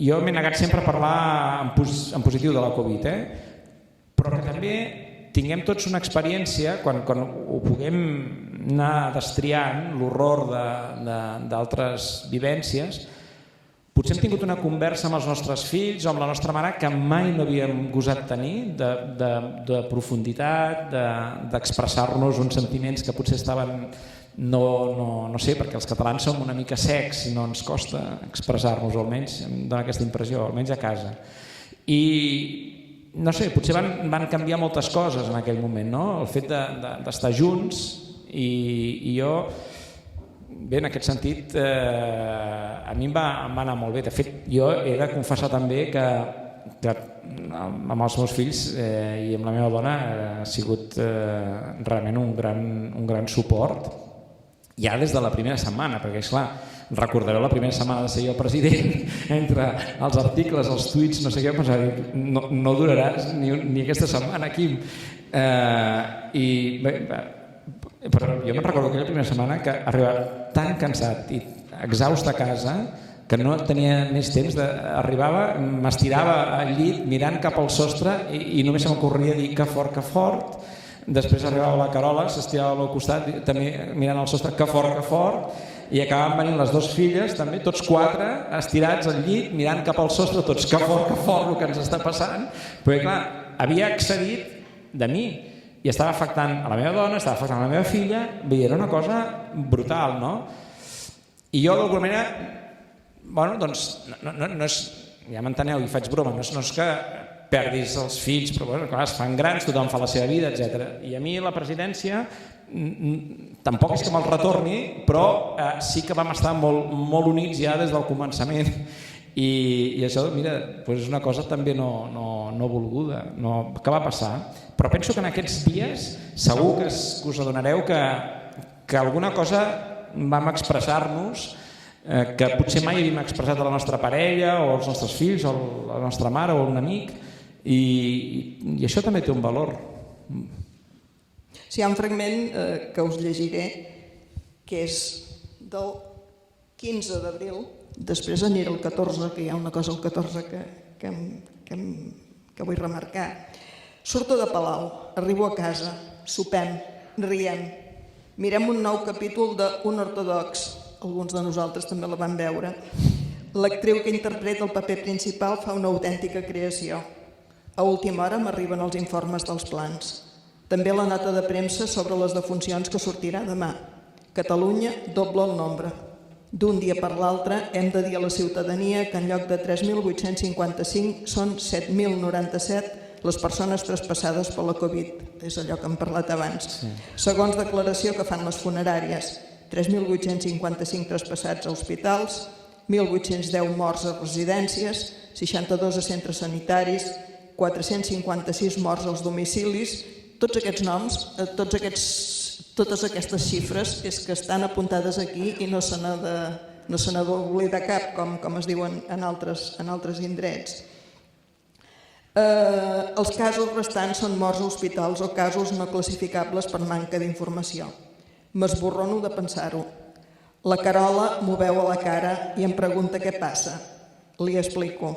jo m'he negat sempre a parlar en positiu de la Covid, però que també tinguem tots una experiència, quan ho puguem anar destriant, l'horror d'altres vivències, potser hem tingut una conversa amb els nostres fills o amb la nostra mare que mai no havíem gosat tenir, de profunditat, d'expressar-nos uns sentiments que potser estaven, no sé, perquè els catalans som una mica secs i no ens costa expressar-nos, o almenys em dona aquesta impressió, almenys a casa. I no sé, potser van canviar moltes coses en aquell moment, no? El fet d'estar junts, i jo, bé, en aquest sentit, a mi em va anar molt bé. De fet, jo he de confessar també que amb els meus fills i amb la meva dona ha sigut realment un gran suport, ja des de la primera setmana, perquè, esclar, recordareu la primera setmana de ser jo president, entre els articles, els tuits, no sé què, no duraràs ni aquesta setmana, Quim. Però jo me'n recordo aquella primera setmana que arribava tan cansat i exhaust a casa que no tenia més temps, arribava, m'estirava al llit mirant cap al sostre i només se m'ocorria dir que fort. Després arribava la Carola, s'estirava al meu costat també mirant al sostre que fort, i acabaven venint les dues filles també, tots quatre estirats al llit mirant cap al sostre, tots que fort el que ens està passant, perquè clar, havia excedit de mi i estava afectant a la meva dona, estava afectant a la meva filla, era una cosa brutal, no? I jo d'alguna manera, bueno, doncs no és, ja m'enteneu i faig broma, no és que perdis els fills, però bueno, clar, es fan grans, tothom fa la seva vida, etc. I a mi la presidència tampoc és que me'l retorni, però sí que vam estar molt units ja des del començament, i això, mira, és una cosa també no volguda, que va passar. Però penso que en aquests dies segur que us adonareu que alguna cosa vam expressar-nos que potser mai havíem expressat a la nostra parella o als nostres fills o a la nostra mare o a un amic, i això també té un valor. Hi ha un fragment que us llegiré, que és del 15 d'abril, després aniré al 14, que hi ha una cosa al 14 que vull remarcar. Surto de Palau, arribo a casa, sopem, riem, mirem un nou capítol d'Un ortodox, alguns de nosaltres també la vam veure. L'actriu que interpreta el paper principal fa una autèntica creació. A última hora m'arriben els informes dels plans. També la nota de premsa sobre les defuncions que sortirà demà. Catalunya dobla el nombre. D'un dia per l'altre hem de dir a la ciutadania que en lloc de 3.855 són 7.097 les persones traspassades per la Covid. És allò que hem parlat abans. Segons declaració que fan les funeràries, 3.855 traspassats a hospitals, 1.810 morts a residències, 62 a centres sanitaris, 456 morts als domicilis. Tots aquests noms, totes aquestes xifres és que estan apuntades aquí i no se n'ha d'oblidar cap, com es diuen en altres indrets. Els casos restants són morts a hospitals o casos no classificables per manca d'informació. M'esborrono de pensar-ho. La Carola m'ho veu a la cara i em pregunta què passa. Li explico.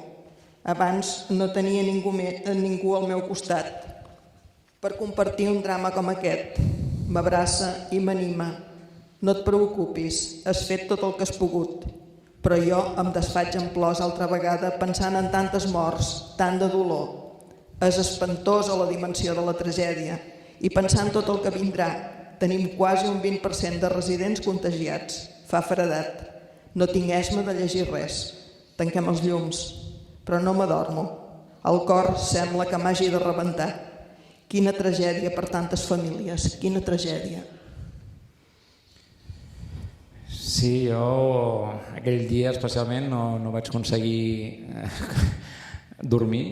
Abans no tenia ningú al meu costat per compartir un drama com aquest. M'abraça i m'anima. No et preocupis, has fet tot el que has pogut. Però jo em desfaig en plors altra vegada pensant en tantes morts, tant de dolor. És espantosa la dimensió de la tragèdia i pensant tot el que vindrà. Tenim quasi un 20% de residents contagiats. Fa fredat. No tinc esma de llegir res. Tanquem els llums. Però no m'adormo. El cor sembla que m'hagi de rebentar. Quina tragèdia per tantes famílies. Quina tragèdia. Sí, jo aquell dia especialment no vaig aconseguir dormir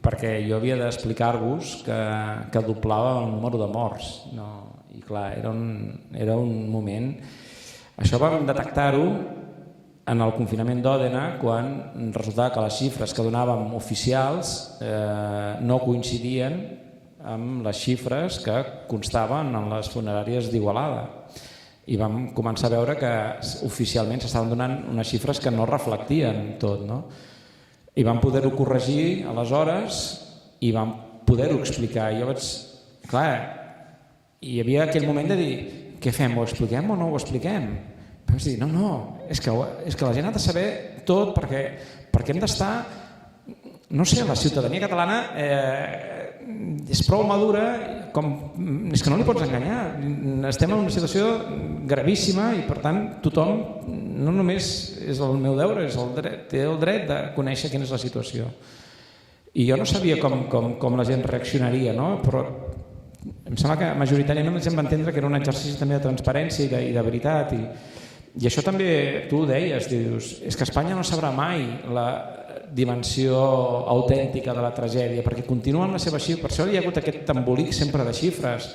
perquè jo havia d'explicar-vos que doblava el número de morts. I clar, era un moment... Això vam detectar-ho en el confinament d'Òdena quan resultava que les xifres que donàvem oficials no coincidien amb les xifres que constaven en les funeràries d'Igualada. I vam començar a veure que oficialment s'estaven donant unes xifres que no reflectien tot. I vam poder-ho corregir aleshores i vam poder-ho explicar. Jo vaig... Clar, hi havia aquell moment de dir què fem, ho expliquem o no ho expliquem? Vam dir, no, és que la gent ha de saber tot perquè hem d'estar... No sé, la ciutadania catalana és prou madura, és que no li pots enganyar. Estem en una situació gravíssima i per tant tothom no només és el meu deure, té el dret de conèixer quina és la situació. I jo no sabia com la gent reaccionaria, però em sembla que majoritàriament la gent va entendre que era un exercici també de transparència i de veritat. I això també tu ho deies, dius, és que Espanya no sabrà mai la dimensió autèntica de la tragèdia, perquè continuen les seves xifres. Per això hi ha hagut aquest embolic sempre de xifres,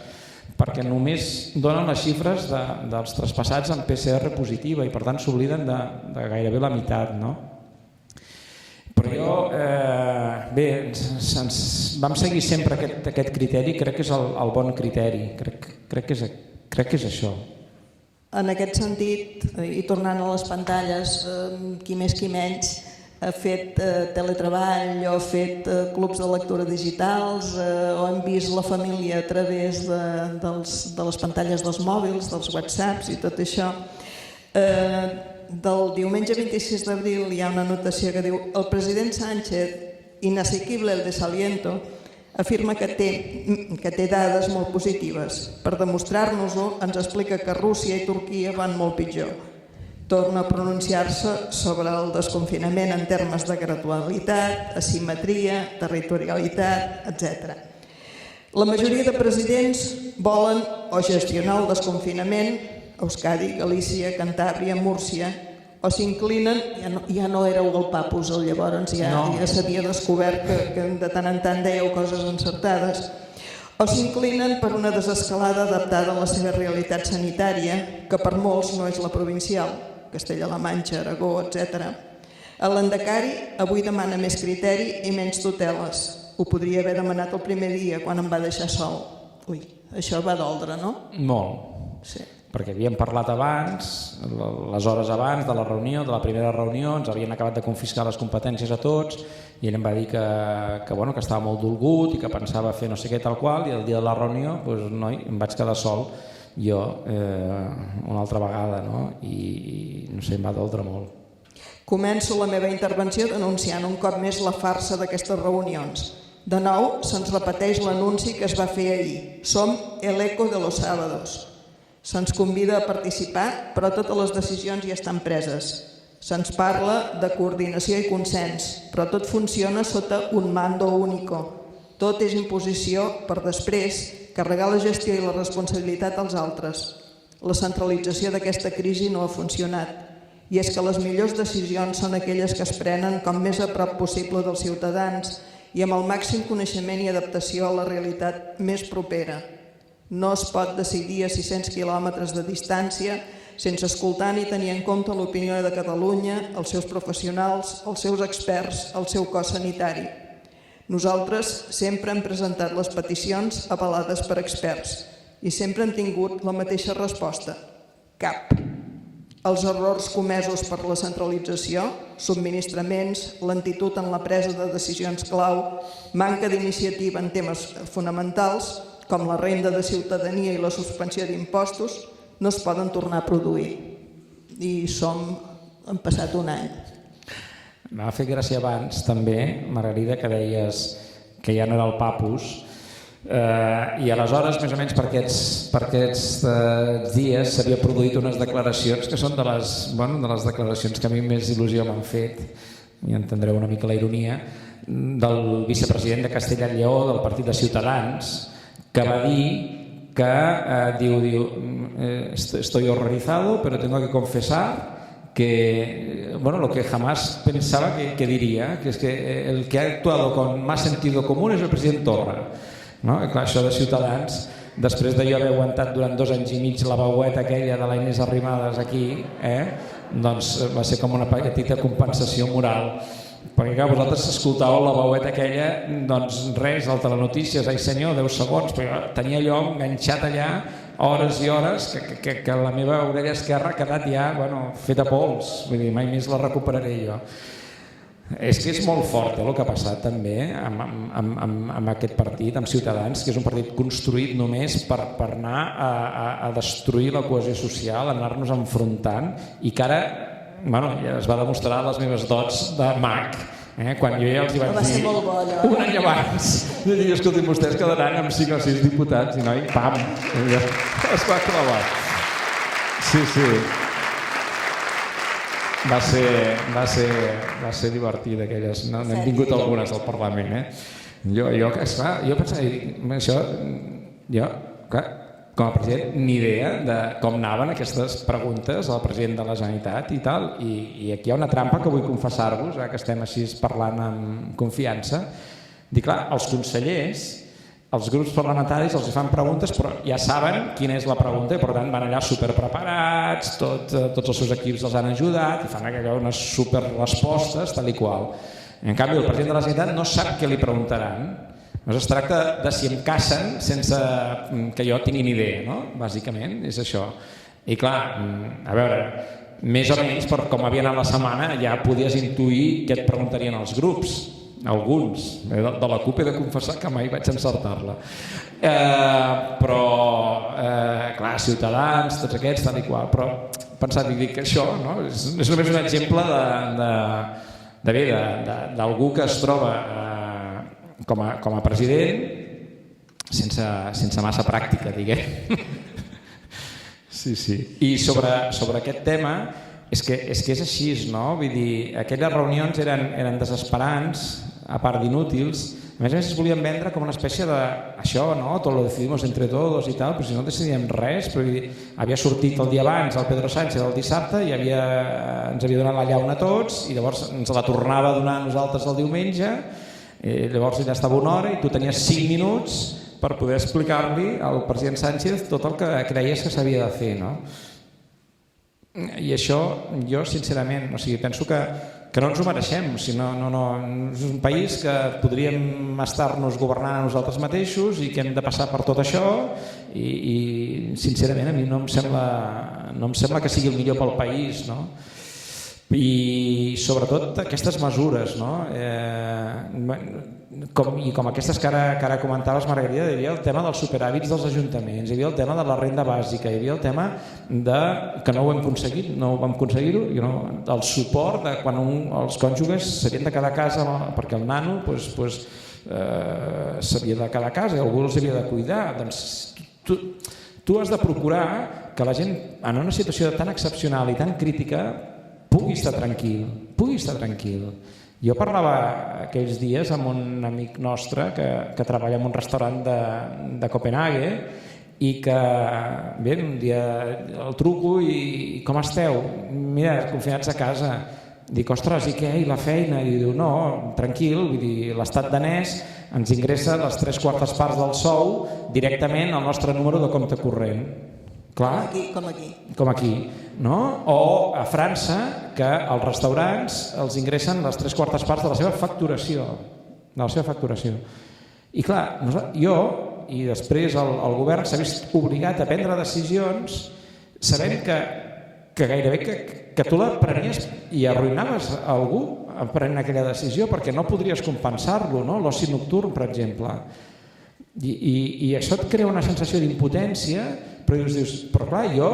perquè només donen les xifres dels traspassats en PCR positiva i per tant s'obliden de gairebé la meitat. Però jo, bé, vam seguir sempre aquest criteri, crec que és el bon criteri, crec que és això. En aquest sentit, i tornant a les pantalles, qui més qui menys ha fet teletreball o ha fet clubs de lectura digitals o hem vist la família a través de les pantalles dels mòbils, dels whatsapps i tot això. Del diumenge 26 d'abril hi ha una anotació que diu el president Sánchez, inasequible el desaliento, afirma que té dades molt positives. Per demostrar-nos-ho, ens explica que Rússia i Turquia van molt pitjor. Torna a pronunciar-se sobre el desconfinament en termes de gradualitat, asimetria, territorialitat, etc. La majoria de presidents volen o gestionar el desconfinament, Euskadi, Galícia, Cantàbria, Múrcia, o s'inclinen, ja no éreu el papus, llavors ja s'havia descobert que de tant en tant dèieu coses encertades, o s'inclinen per una desescalada adaptada a la seva realitat sanitària, que per molts no és la provincial, Castella-La Manxa, Aragó, etc. El Lehendakari avui demana més criteri i menys tuteles. Ho podria haver demanat el primer dia quan em va deixar sol. Ui, Això va doldre, no? Molt. Sí. Perquè havíem parlat abans, les hores abans de la reunió, de la primera reunió, ens havien acabat de confiscar les competències a tots i ell em va dir que estava molt dolgut i que pensava fer no sé què tal qual, i el dia de la reunió noi, em vaig quedar sol jo una altra vegada, no? I no sé, em va doldre molt. Començo la meva intervenció denunciant un cop més la farsa d'aquestes reunions. De nou, se'ns repeteix l'anunci que es va fer ahir. Som el eco de los sábados. Se'ns convida a participar, però totes les decisions ja estan preses. Se'ns parla de coordinació i consens, però tot funciona sota un mando único. Tot és imposició per després carregar la gestió i la responsabilitat als altres. La centralització d'aquesta crisi no ha funcionat. I és que les millors decisions són aquelles que es prenen com més a prop possible dels ciutadans i amb el màxim coneixement i adaptació a la realitat més propera. No es pot decidir a 600 quilòmetres de distància sense escoltar ni tenir en compte l'opinió de Catalunya, els seus professionals, els seus experts, el seu cos sanitari. Nosaltres sempre hem presentat les peticions avalades per experts i sempre hem tingut la mateixa resposta: cap. Els errors comesos per la centralització, subministraments, lentitud en la presa de decisions clau, manca d'iniciativa en temes fonamentals, com la renda de ciutadania i la suspensió d'impostos, no es poden tornar a produir. I hem passat un any. M'ha fet gràcia abans, també, Margarida, que deies que ja no era el papus, i aleshores, més o menys per aquests dies, s'havia produït unes declaracions que són de les declaracions que a mi més il·lusió m'han fet, i entendreu una mica la ironia, del vicepresident de Castella i Lleó, del partit de Ciutadans, que va dir que estoy horrorizado, pero tengo que confesar que lo que jamás pensaba que diría, que es que el que ha actuado con más sentido común es el president Torra. No? Clar, això de Ciutadans, després de jo haver aguantat durant 2 anys i mig la veueta aquella de la Inés Arrimadas aquí, doncs va ser com una petita compensació moral. Perquè clar, vosaltres escoltàveu la veueta aquella, doncs res, el telenotícies, ai senyor, 10 segons, però tenia allò enganxat allà hores i hores que la meva orella esquerra ha quedat ja feta pols, vull dir, mai més la recuperaré jo. És que és molt fort el que ha passat també amb aquest partit, amb Ciutadans, que és un partit construït només per anar a destruir la cohesió social, anar-nos enfrontant, i que ara ja es va demostrar les meves dots de mag, quan jo ja els hi vaig dir un any abans, de dir, escolti, vostès quedaran amb 5 o 6 diputats, i noi, pam, es va clavar. Sí. Va ser divertit aquelles, n'hem vingut algunes al Parlament. Jo pensava, com a president, ni idea de com anaven aquestes preguntes al president de la Generalitat i tal, i aquí hi ha una trampa que vull confessar-vos, que estem així parlant amb confiança. Dic, clar, els consellers, els grups parlamentaris els fan preguntes, però ja saben quina és la pregunta i per tant van allà superpreparats, tots els seus equips els han ajudat i fan unes superrespostes tal i qual. En canvi, el president de la Generalitat no sap què li preguntaran. Es tracta de si em cacen sense que jo tingui ni idea, no? Bàsicament és això. I clar, a veure, més o menys per com havia anat la setmana ja podies intuir què et preguntarien els grups. Alguns, de la CUP he de confessar que mai vaig encertar-la, però clar, Ciutadans, tots aquests tal i qual, però pensar, dic que això és només un exemple d'algú que es troba com a president sense massa pràctica, diguem. Sí. I sobre aquest tema és que és així, no? Vull dir, aquelles reunions eren desesperants, a part d'inútils. A més es volien vendre com una espècie d'això, no? Tot lo decidimos entre todos i tal, però si no decidíem res, però havia sortit el dia abans el Pedro Sánchez el dissabte i ens havia donat la llauna a tots i llavors ens la tornava a donar a nosaltres el diumenge, llavors ja estava una hora i tu tenies 5 minuts per poder explicar-li al president Sánchez tot el que creies que s'havia de fer, no? I això, jo sincerament, penso que que no ens ho mereixem. És un país que podríem estar-nos governant a nosaltres mateixos i que hem de passar per tot això i sincerament a mi no em sembla que sigui el millor pel país, no? I sobretot aquestes mesures, no? Com aquestes que ara comentaves, Margarida, hi havia el tema dels superàvits dels ajuntaments, hi havia el tema de la renda bàsica, hi havia el tema que no ho vam aconseguir-ho, el suport de quan els cònjuges s'havien de quedar a casa perquè el nano s'havia de quedar a casa i algú els havia de cuidar. Doncs tu has de procurar que la gent en una situació tan excepcional i tan crítica pugui estar tranquil. Jo parlava aquells dies amb un amic nostre que treballa en un restaurant de Copenhague i que, bé, un dia el truco i com esteu? Mira, confinats a casa. Dic, ostres, i què? I la feina? I diu, no, tranquil, vull dir, l'estat danès ens ingressa les 3/4 del sou directament al nostre número de compte corrent. Clar, com aquí, no? O a França, que els restaurants els ingressen les 3/4 de la seva facturació. I clar, jo i després el govern s'ha vist obligat a prendre decisions sabent que gairebé que tu la prenies i arruïnaves algú prenent aquella decisió perquè no podries compensar-lo, no? L'oci nocturn, per exemple. I això et crea una sensació d'impotència, però dius, però clar, jo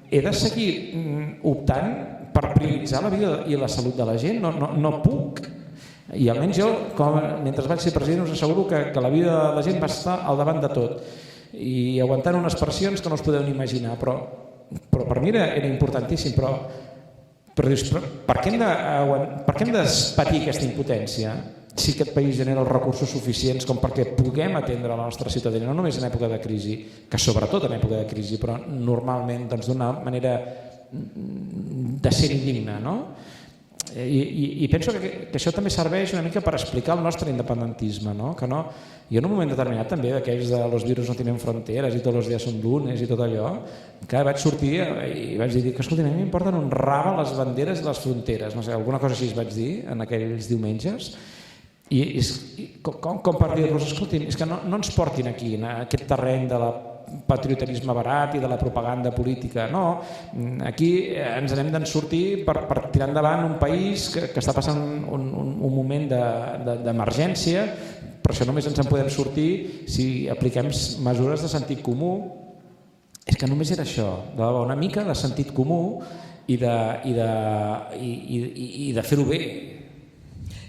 he de seguir optant per prioritzar la vida i la salut de la gent, no puc. I almenys jo, mentre vaig ser president, us asseguro que la vida de la gent va estar al davant de tot i aguantant unes pressions que no us podeu ni imaginar, però per mi era importantíssim. Però dius, per què hem de patir aquesta impotència si aquest país genera els recursos suficients com perquè puguem atendre la nostra ciutadania, no només en època de crisi, que sobretot en època de crisi, però normalment d'una manera decent i digna, no? I penso que això també serveix una mica per explicar el nostre independentisme, no? Jo en un moment determinat també d'aquells de los virus no tienen fronteres i tots els dies són lunes i tot allò, que vaig sortir i vaig dir que escolta, a mi m'importen un rave les banderes i les fronteres, no sé, alguna cosa així vaig dir en aquells diumenges. I com per dir-los, escoltin, és que no ens portin aquí, en aquest terreny de la patriotarisme barat i de la propaganda política, no, aquí ens n'hem d'en sortir per tirar endavant un país que està passant un moment d'emergència, però això només ens en podem sortir si apliquem mesures de sentit comú. És que només era això, una mica de sentit comú i de fer-ho bé.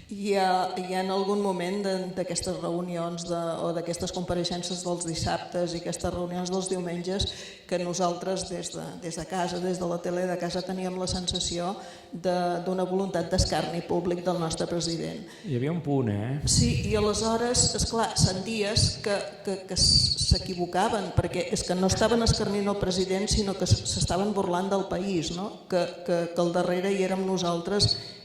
Hi ha en algun moment d'aquestes reunions o d'aquestes compareixences dels dissabtes i aquestes reunions dels diumenges que nosaltres des de casa, des de la tele de casa, teníem la sensació d'una voluntat d'escarni públic del nostre president. Hi havia un punt, Sí, i aleshores, esclar, senties que s'equivocaven, perquè és que no estaven escarnint el president, sinó que s'estaven burlant del país, no? Que al darrere hi érem nosaltres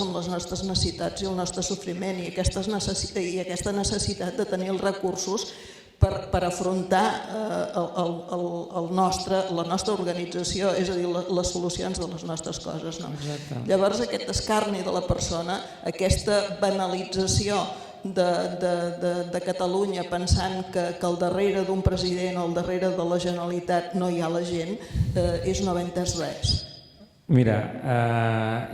amb les nostres necessitats i el nostre sofriment i aquesta necessitat de tenir els recursos per afrontar la nostra organització, és a dir, les solucions de les nostres coses. Llavors aquest escarni de la persona, aquesta banalització de Catalunya pensant que al darrere d'un president o al darrere de la Generalitat no hi ha la gent, és no haver entès res. Mira,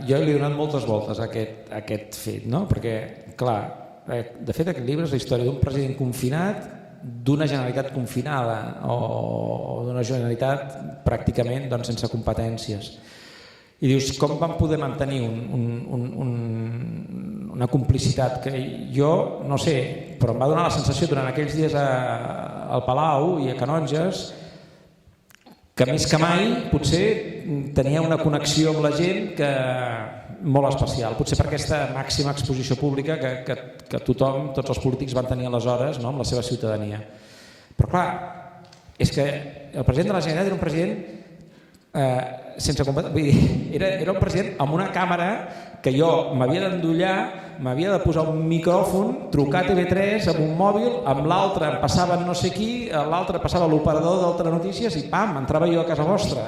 jo li he donat moltes voltes a aquest fet, no? Perquè, clar, de fet aquest llibre és la història d'un president confinat, d'una Generalitat confinada o d'una Generalitat pràcticament sense competències. I dius, com vam poder mantenir una complicitat que jo, no sé, però em va donar la sensació durant aquells dies al Palau i a Canonges que més que mai potser tenia una connexió amb la gent molt especial, potser per aquesta màxima exposició pública que tothom, tots els polítics van tenir aleshores amb la seva ciutadania. Però clar, és que el president de la Generalitat era un president sense competència, era un president amb una càmera que jo m'havia d'endollar, m'havia de posar un micròfon, trucar a TV3 amb un mòbil, amb l'altre em passava no sé qui, l'altre passava l'operador d'Altres Notícies i pam, entrava jo a casa vostra.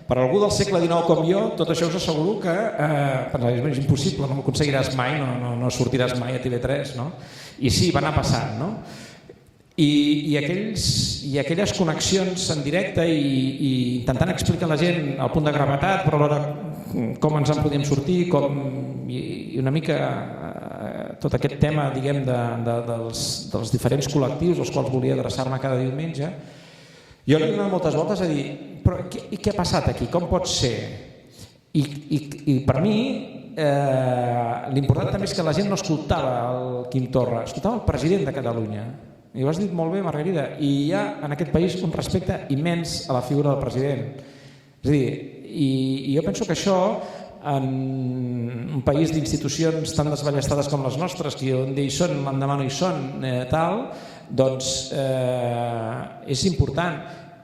Per algú del segle XIX com jo, tot això us asseguro que és impossible, no ho aconseguiràs mai, no sortiràs mai a TV3, no? I sí, va anar passant, no? I aquelles connexions en directe i intentant explicar a la gent el punt de gravetat, però alhora com ens en podíem sortir, i una mica tot aquest tema, diguem, dels diferents col·lectius als quals volia adreçar-me cada diumenge. Jo li he donat moltes voltes a dir, però què ha passat aquí? Com pot ser? I per mi l'important també és que la gent no escoltava el Quim Torra, escoltava el president de Catalunya. I ho has dit molt bé, Margarida, i hi ha en aquest país un respecte immens a la figura del president. És a dir, i jo penso que això, en un país d'institucions tan desballestades com les nostres, que un dia hi són, l'endemà no hi són, tal, doncs és important.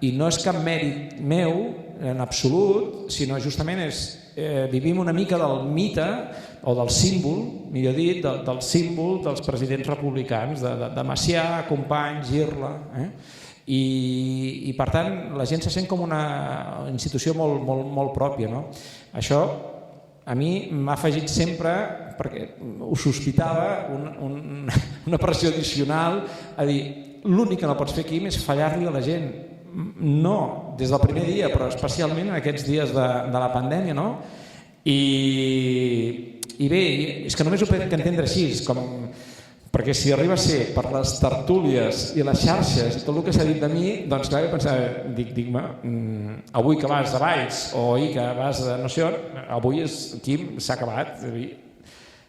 I no és cap mèrit meu en absolut, sinó justament vivim una mica del mite o del símbol, millor dit, del símbol dels presidents republicans, de Macià, Companys, Irla. I per tant la gent se sent com una institució molt pròpia. Això a mi m'ha afegit sempre, perquè ho sospitava, una pressió addicional a dir l'únic que no pots fer, Quim, és fallar-li a la gent. No, des del primer dia, però especialment en aquests dies de la pandèmia, no? I bé, és que només ho puc entendre així, perquè si arriba a ser per les tertúlies i les xarxes i tot el que s'ha dit de mi, doncs clar, jo pensava, dic-me, avui que vas a Valls o ahir que vas a no sé on, avui Quim s'ha acabat,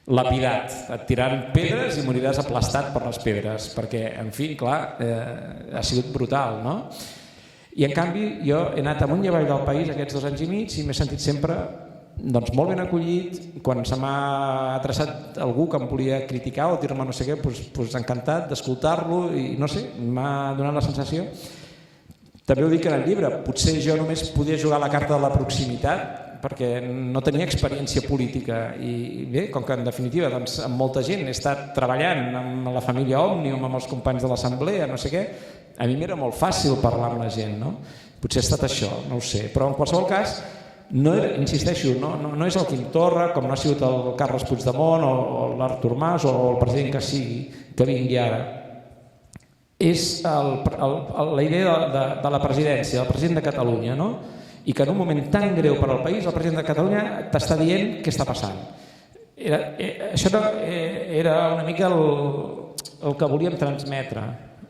lapidat, et tiraran pedres i moriràs aplastat per les pedres, perquè, en fi, clar, ha sigut brutal, no? I en canvi jo he anat amunt i avall del país aquests 2 anys i mig i m'he sentit sempre molt ben acollit. Quan se m'ha adreçat algú que em volia criticar o dir-me no sé què, doncs encantat d'escoltar-lo i no sé, m'ha donat la sensació. També ho dic en el llibre, potser jo només podia jugar la carta de la proximitat perquè no tenia experiència política i bé, com que en definitiva amb molta gent he estat treballant amb la família Òmnium, amb els companys de l'assemblea, no sé què, a mi m'era molt fàcil parlar amb la gent, no? Potser ha estat això, no ho sé, però en qualsevol cas, insisteixo, no és el Quim Torra, com no ha sigut el Carles Puigdemont o l'Artur Mas o el president que sigui, que vingui ara. És la idea de la presidència, del president de Catalunya, no? I que en un moment tan greu per al país el president de Catalunya t'està dient què està passant. Això era una mica el que volíem transmetre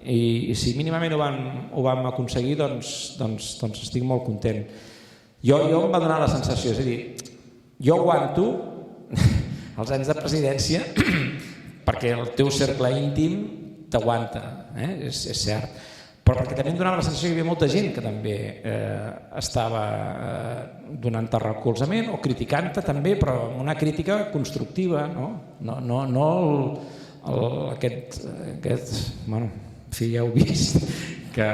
i si mínimament ho vam aconseguir doncs estic molt content. Jo em va donar la sensació, és a dir, jo aguanto els anys de presidència perquè el teu cercle íntim t'aguanta, és cert. Però perquè també em donava la sensació que hi havia molta gent que també estava donant-te recolzament o criticant-te també, però amb una crítica constructiva, no aquest, bueno, en fi, ja heu vist que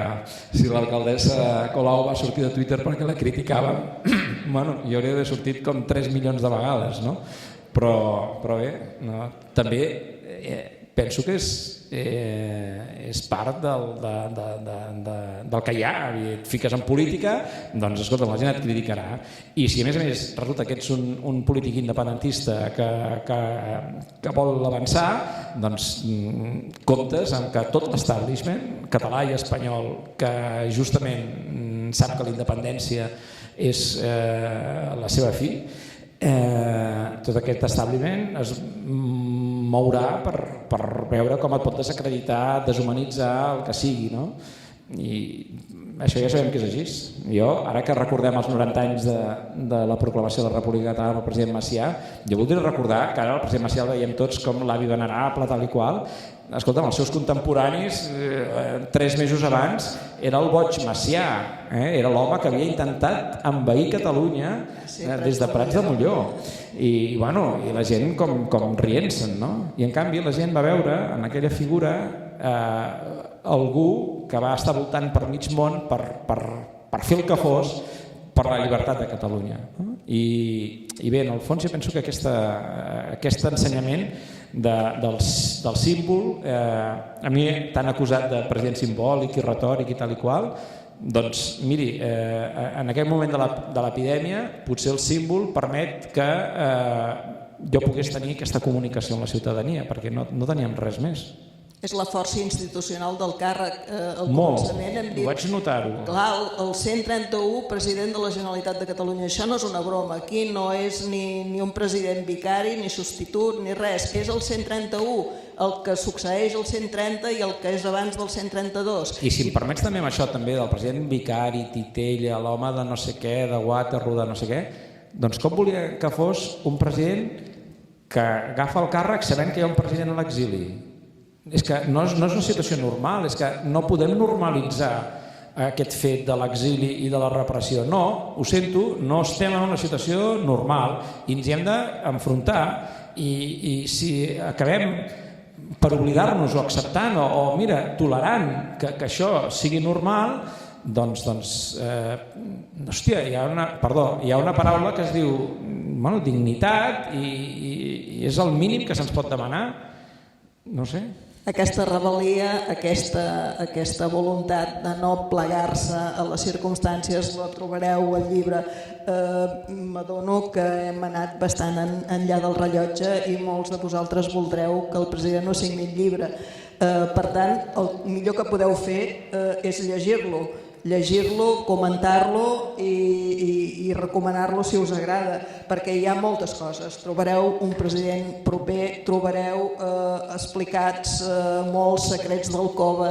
si l'alcaldessa Colau va sortir de Twitter perquè la criticàvem, bueno, jo hauria d'haver sortit com 3 milions de vegades, no? Però bé, també penso que és part del que hi ha. Et fiques en política, doncs escolta, la gent et criticarà. I si a més resulta que ets un polític independentista que vol avançar, doncs comptes amb que tot l'establishment català i espanyol, que justament sap que la independència és la seva fi, tot aquest establishment es mourà per veure com et pot desacreditar, deshumanitzar, el que sigui, no? I això ja sabem que és així. Jo, ara que recordem els 90 anys de la proclamació de la República Catalana del president Macià, jo voldria recordar que ara el president Macià el veiem tots com l'avi venerable, tal i qual. Escolta'm, els seus contemporanis, 3 mesos abans, era el boig Macià, era l'home que havia intentat envair Catalunya des de Prats de Molló. I la gent com rient-se'n, no? I en canvi la gent va veure en aquella figura algú que va estar voltant per mig món per fer el que fos per la llibertat de Catalunya. I bé, en el fons jo penso que aquest ensenyament del símbol, a mi t'han acusat de president simbòlic i retòric i tal i qual, Doncs miri, en aquest moment de l'epidèmia potser el símbol permet que jo pogués tenir aquesta comunicació amb la ciutadania, perquè no teníem res més. És la força institucional del càrrec. Molt, ho vaig notar-ho. Clar, el 131 president de la Generalitat de Catalunya, això no és una broma, aquí no és ni un president vicari, ni substitut, ni res, és el 131, el que succeeix el 130 i el que és abans del 132. I si em permets també amb això també del president vicari, Titella, l'home de no sé què, de Waterloo, de no sé què, doncs com volia que fos un president que agafa el càrrec sabent que hi ha un president a l'exili? És que no és una situació normal, és que no podem normalitzar aquest fet de l'exili i de la repressió. No, ho sento, no estem en una situació normal i ens hi hem d'enfrontar i si acabem per oblidar-nos o acceptant o mira, tolerant que això sigui normal, doncs hòstia, hi ha una paraula que es diu dignitat i és el mínim que se'ns pot demanar. No sé. Aquesta rebel·lia, aquesta voluntat de no plegar-se a les circumstàncies la trobareu al llibre. M'adono que hem anat bastant enllà del rellotge i molts de vosaltres voldreu que el president no signi el llibre. Per tant, el millor que podeu fer és llegir-lo, comentar-lo i recomanar-lo si us agrada, perquè hi ha moltes coses. Trobareu un president proper, trobareu explicats molts secrets d'alcova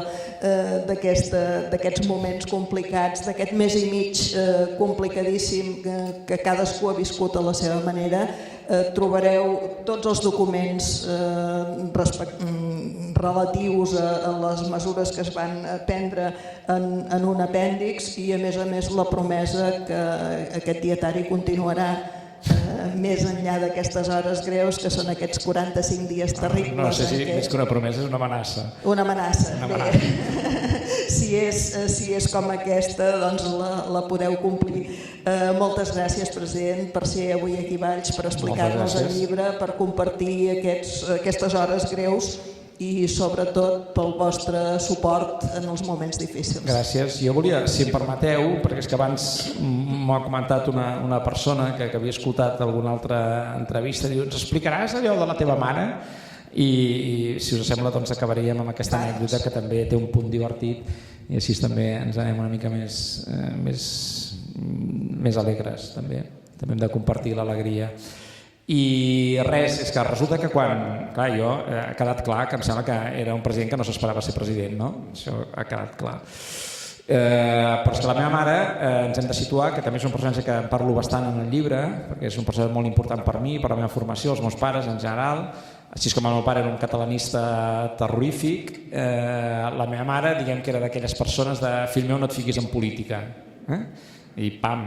d'aquests moments complicats, d'aquest mes i mig complicadíssim que cadascú ha viscut a la seva manera. Trobareu tots els documents relatius a les mesures que es van prendre en un apèndix i a més la promesa que aquest dietari continuarà més enllà d'aquestes hores greus que són aquests 45 dies terribles. No sé si més que una promesa és una amenaça. Una amenaça. Si és com aquesta, doncs la podeu complir. Moltes gràcies, president, per ser avui aquí a Valls, per explicar-nos el llibre, per compartir aquestes hores greus i sobretot pel vostre suport en els moments difícils. Gràcies. Jo volia, si em permeteu, perquè és que abans m'ho ha comentat una persona que havia escoltat alguna altra entrevista, diu, ens explicaràs allò de la teva mare? I si us sembla doncs acabaríem amb aquesta anècdota que també té un punt divertit i així també ens anem una mica més alegres també hem de compartir l'alegria. I res, és que resulta que quan, clar, jo ha quedat clar que em sembla que era un president que no s'esperava ser president, no? Això ha quedat clar. Però és que la meva mare, ens hem de situar, que també és un personatge que en parlo bastant en el llibre, perquè és un personatge molt important per mi, per la meva formació, els meus pares en general, així com el meu pare era un catalanista terrorífic, la meva mare, diguem que era d'aquelles persones de fill meu no et fiquis en política. I pam,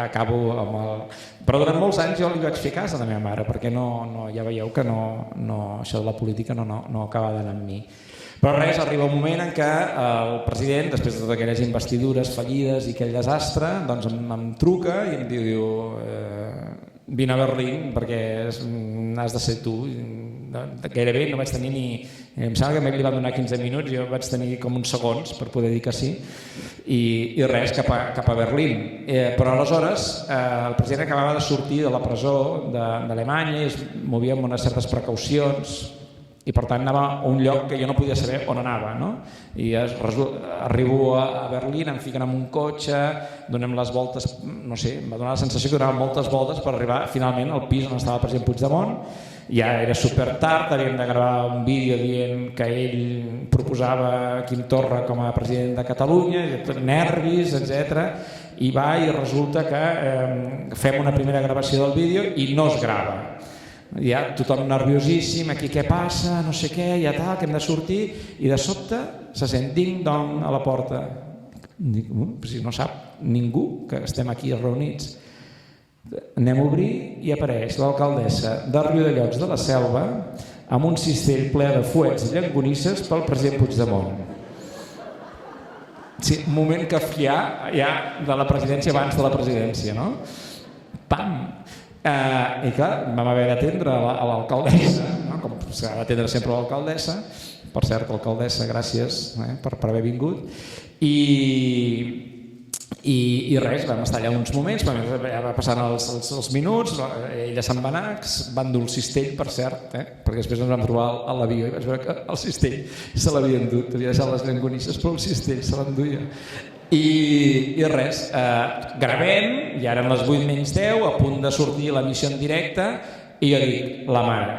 acabo amb el... Però durant molts anys jo li vaig fer cas a la meva mare, perquè ja veieu que això de la política no acaba d'anar amb mi. Però res, arriba un moment en què el president, després de totes aquelles investidures fallides i aquell desastre, doncs em truca i em diu vine a Berlín perquè has de ser tu. Gairebé no vaig tenir ni... Em sembla que li van donar 15 minuts, jo vaig tenir com uns segons per poder dir que sí i res, cap a Berlín. Però aleshores el president acabava de sortir de la presó d'Alemanya i es movia amb unes certes precaucions i per tant anava a un lloc que jo no podia saber on anava, no? I arribo a Berlín, em fiquen en un cotxe, donem les voltes, no sé, em va donar la sensació que donaven moltes voltes per arribar finalment al pis on estava el president Puigdemont. Ja era super tard, havíem de gravar un vídeo dient que ell proposava Quim Torra com a president de Catalunya, nervis, etc. I va i resulta que fem una primera gravació del vídeo i no es grava. Ja tothom nerviosíssim, aquí què passa, no sé què, ja tal, que hem de sortir, i de sobte se sent ding-dong a la porta. Dic, si no sap ningú que estem aquí reunits. Anem a obrir i apareix l'alcaldessa de Riudellots de la Selva amb un cistell ple de fuets i llangonisses pel president Puigdemont. Sí, un moment kafkià ja de la presidència abans de la presidència, no? Pam! I clar, vam haver d'atendre a l'alcaldessa, com s'ha d'atendre sempre l'alcaldessa, Per cert, alcaldessa, gràcies per haver vingut. I res, vam estar allà uns moments, ja va passant els minuts, ella se'n va anar, va endur el cistell, per cert, perquè després ens vam trobar a l'avió i vaig veure que el cistell se l'havia endut, havia deixat les llangonisses, però el cistell se l'enduia. I res, gravem, ja eren les 8:10, a punt de sortir l'emissió en directe, i jo dic, la mare.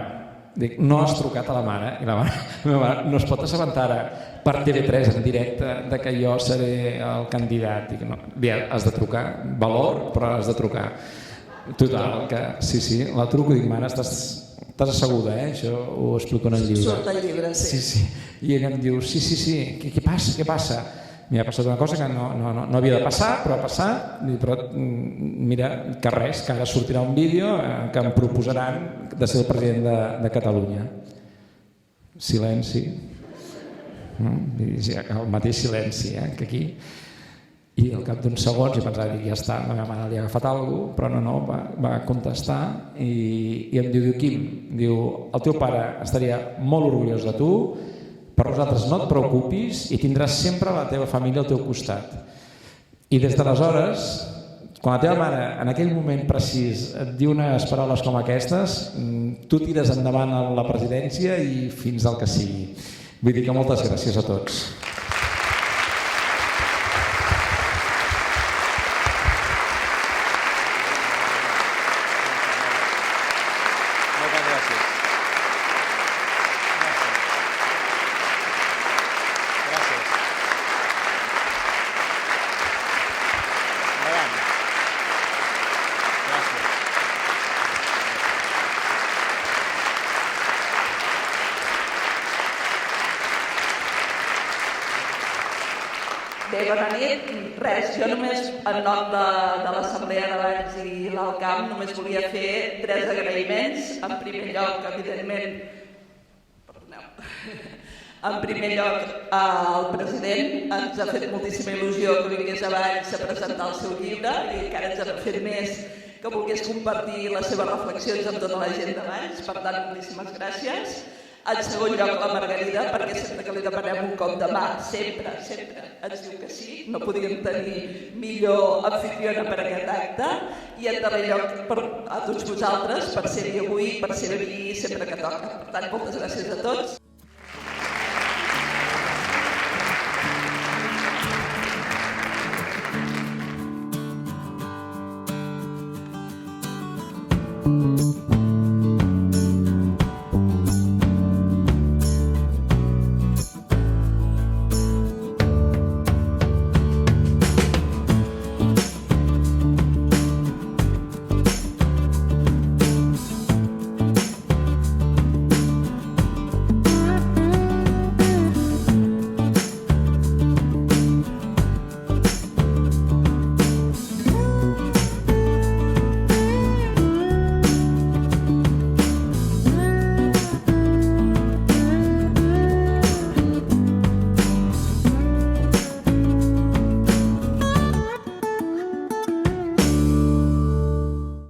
Dic, no has trucat a la mare, i la meva mare no es pot assabentar ara per TV3 en directe de que jo seré el candidat. Dic, no, has de trucar, valor, però has de trucar. Total, que sí, la truco i dic, mare, estàs asseguda, això ho explico en el llibre. Surt el llibre, sí. Sí, i ella em diu, sí, què passa? M'ha passat una cosa que no havia de passar, però ha passat, però mira, que res, que ara sortirà un vídeo que em proposaran de ser el president de Catalunya. Silenci. El mateix silenci que aquí. I al cap d'uns segons, i pensava, ja està, la meva mare li ha agafat alguna cosa, però no, va contestar i em diu, Quim, el teu pare estaria molt orgullós de tu, per nosaltres no et preocupis i tindràs sempre la teva família al teu costat. I des d'aleshores, quan la teva mare en aquell moment precís et diu unes paraules com aquestes, tu tires endavant a la presidència i fins al que sigui. Vull dir que moltes gràcies a tots. Bé, bona nit. Res, jo només en nom de l'Assemblea de Valls i l'Alt Camp només volia fer 3 agraïments. En primer lloc, evidentment, el president ens ha fet moltíssima il·lusió que vingués a Valls a presentar el seu llibre i encara ens ha fet més que volgués compartir les seves reflexions amb tota la gent de Valls. Per tant, moltíssimes gràcies. En segon lloc, la Margarida, perquè sempre que li demanem un cop de mà, sempre ens diu que sí. No podíem tenir millor anfitriona per aquest acte. I en darrer lloc, a tots vosaltres, per ser-hi avui, per ser-hi sempre que toca. Per tant, moltes gràcies a tots. Thank you.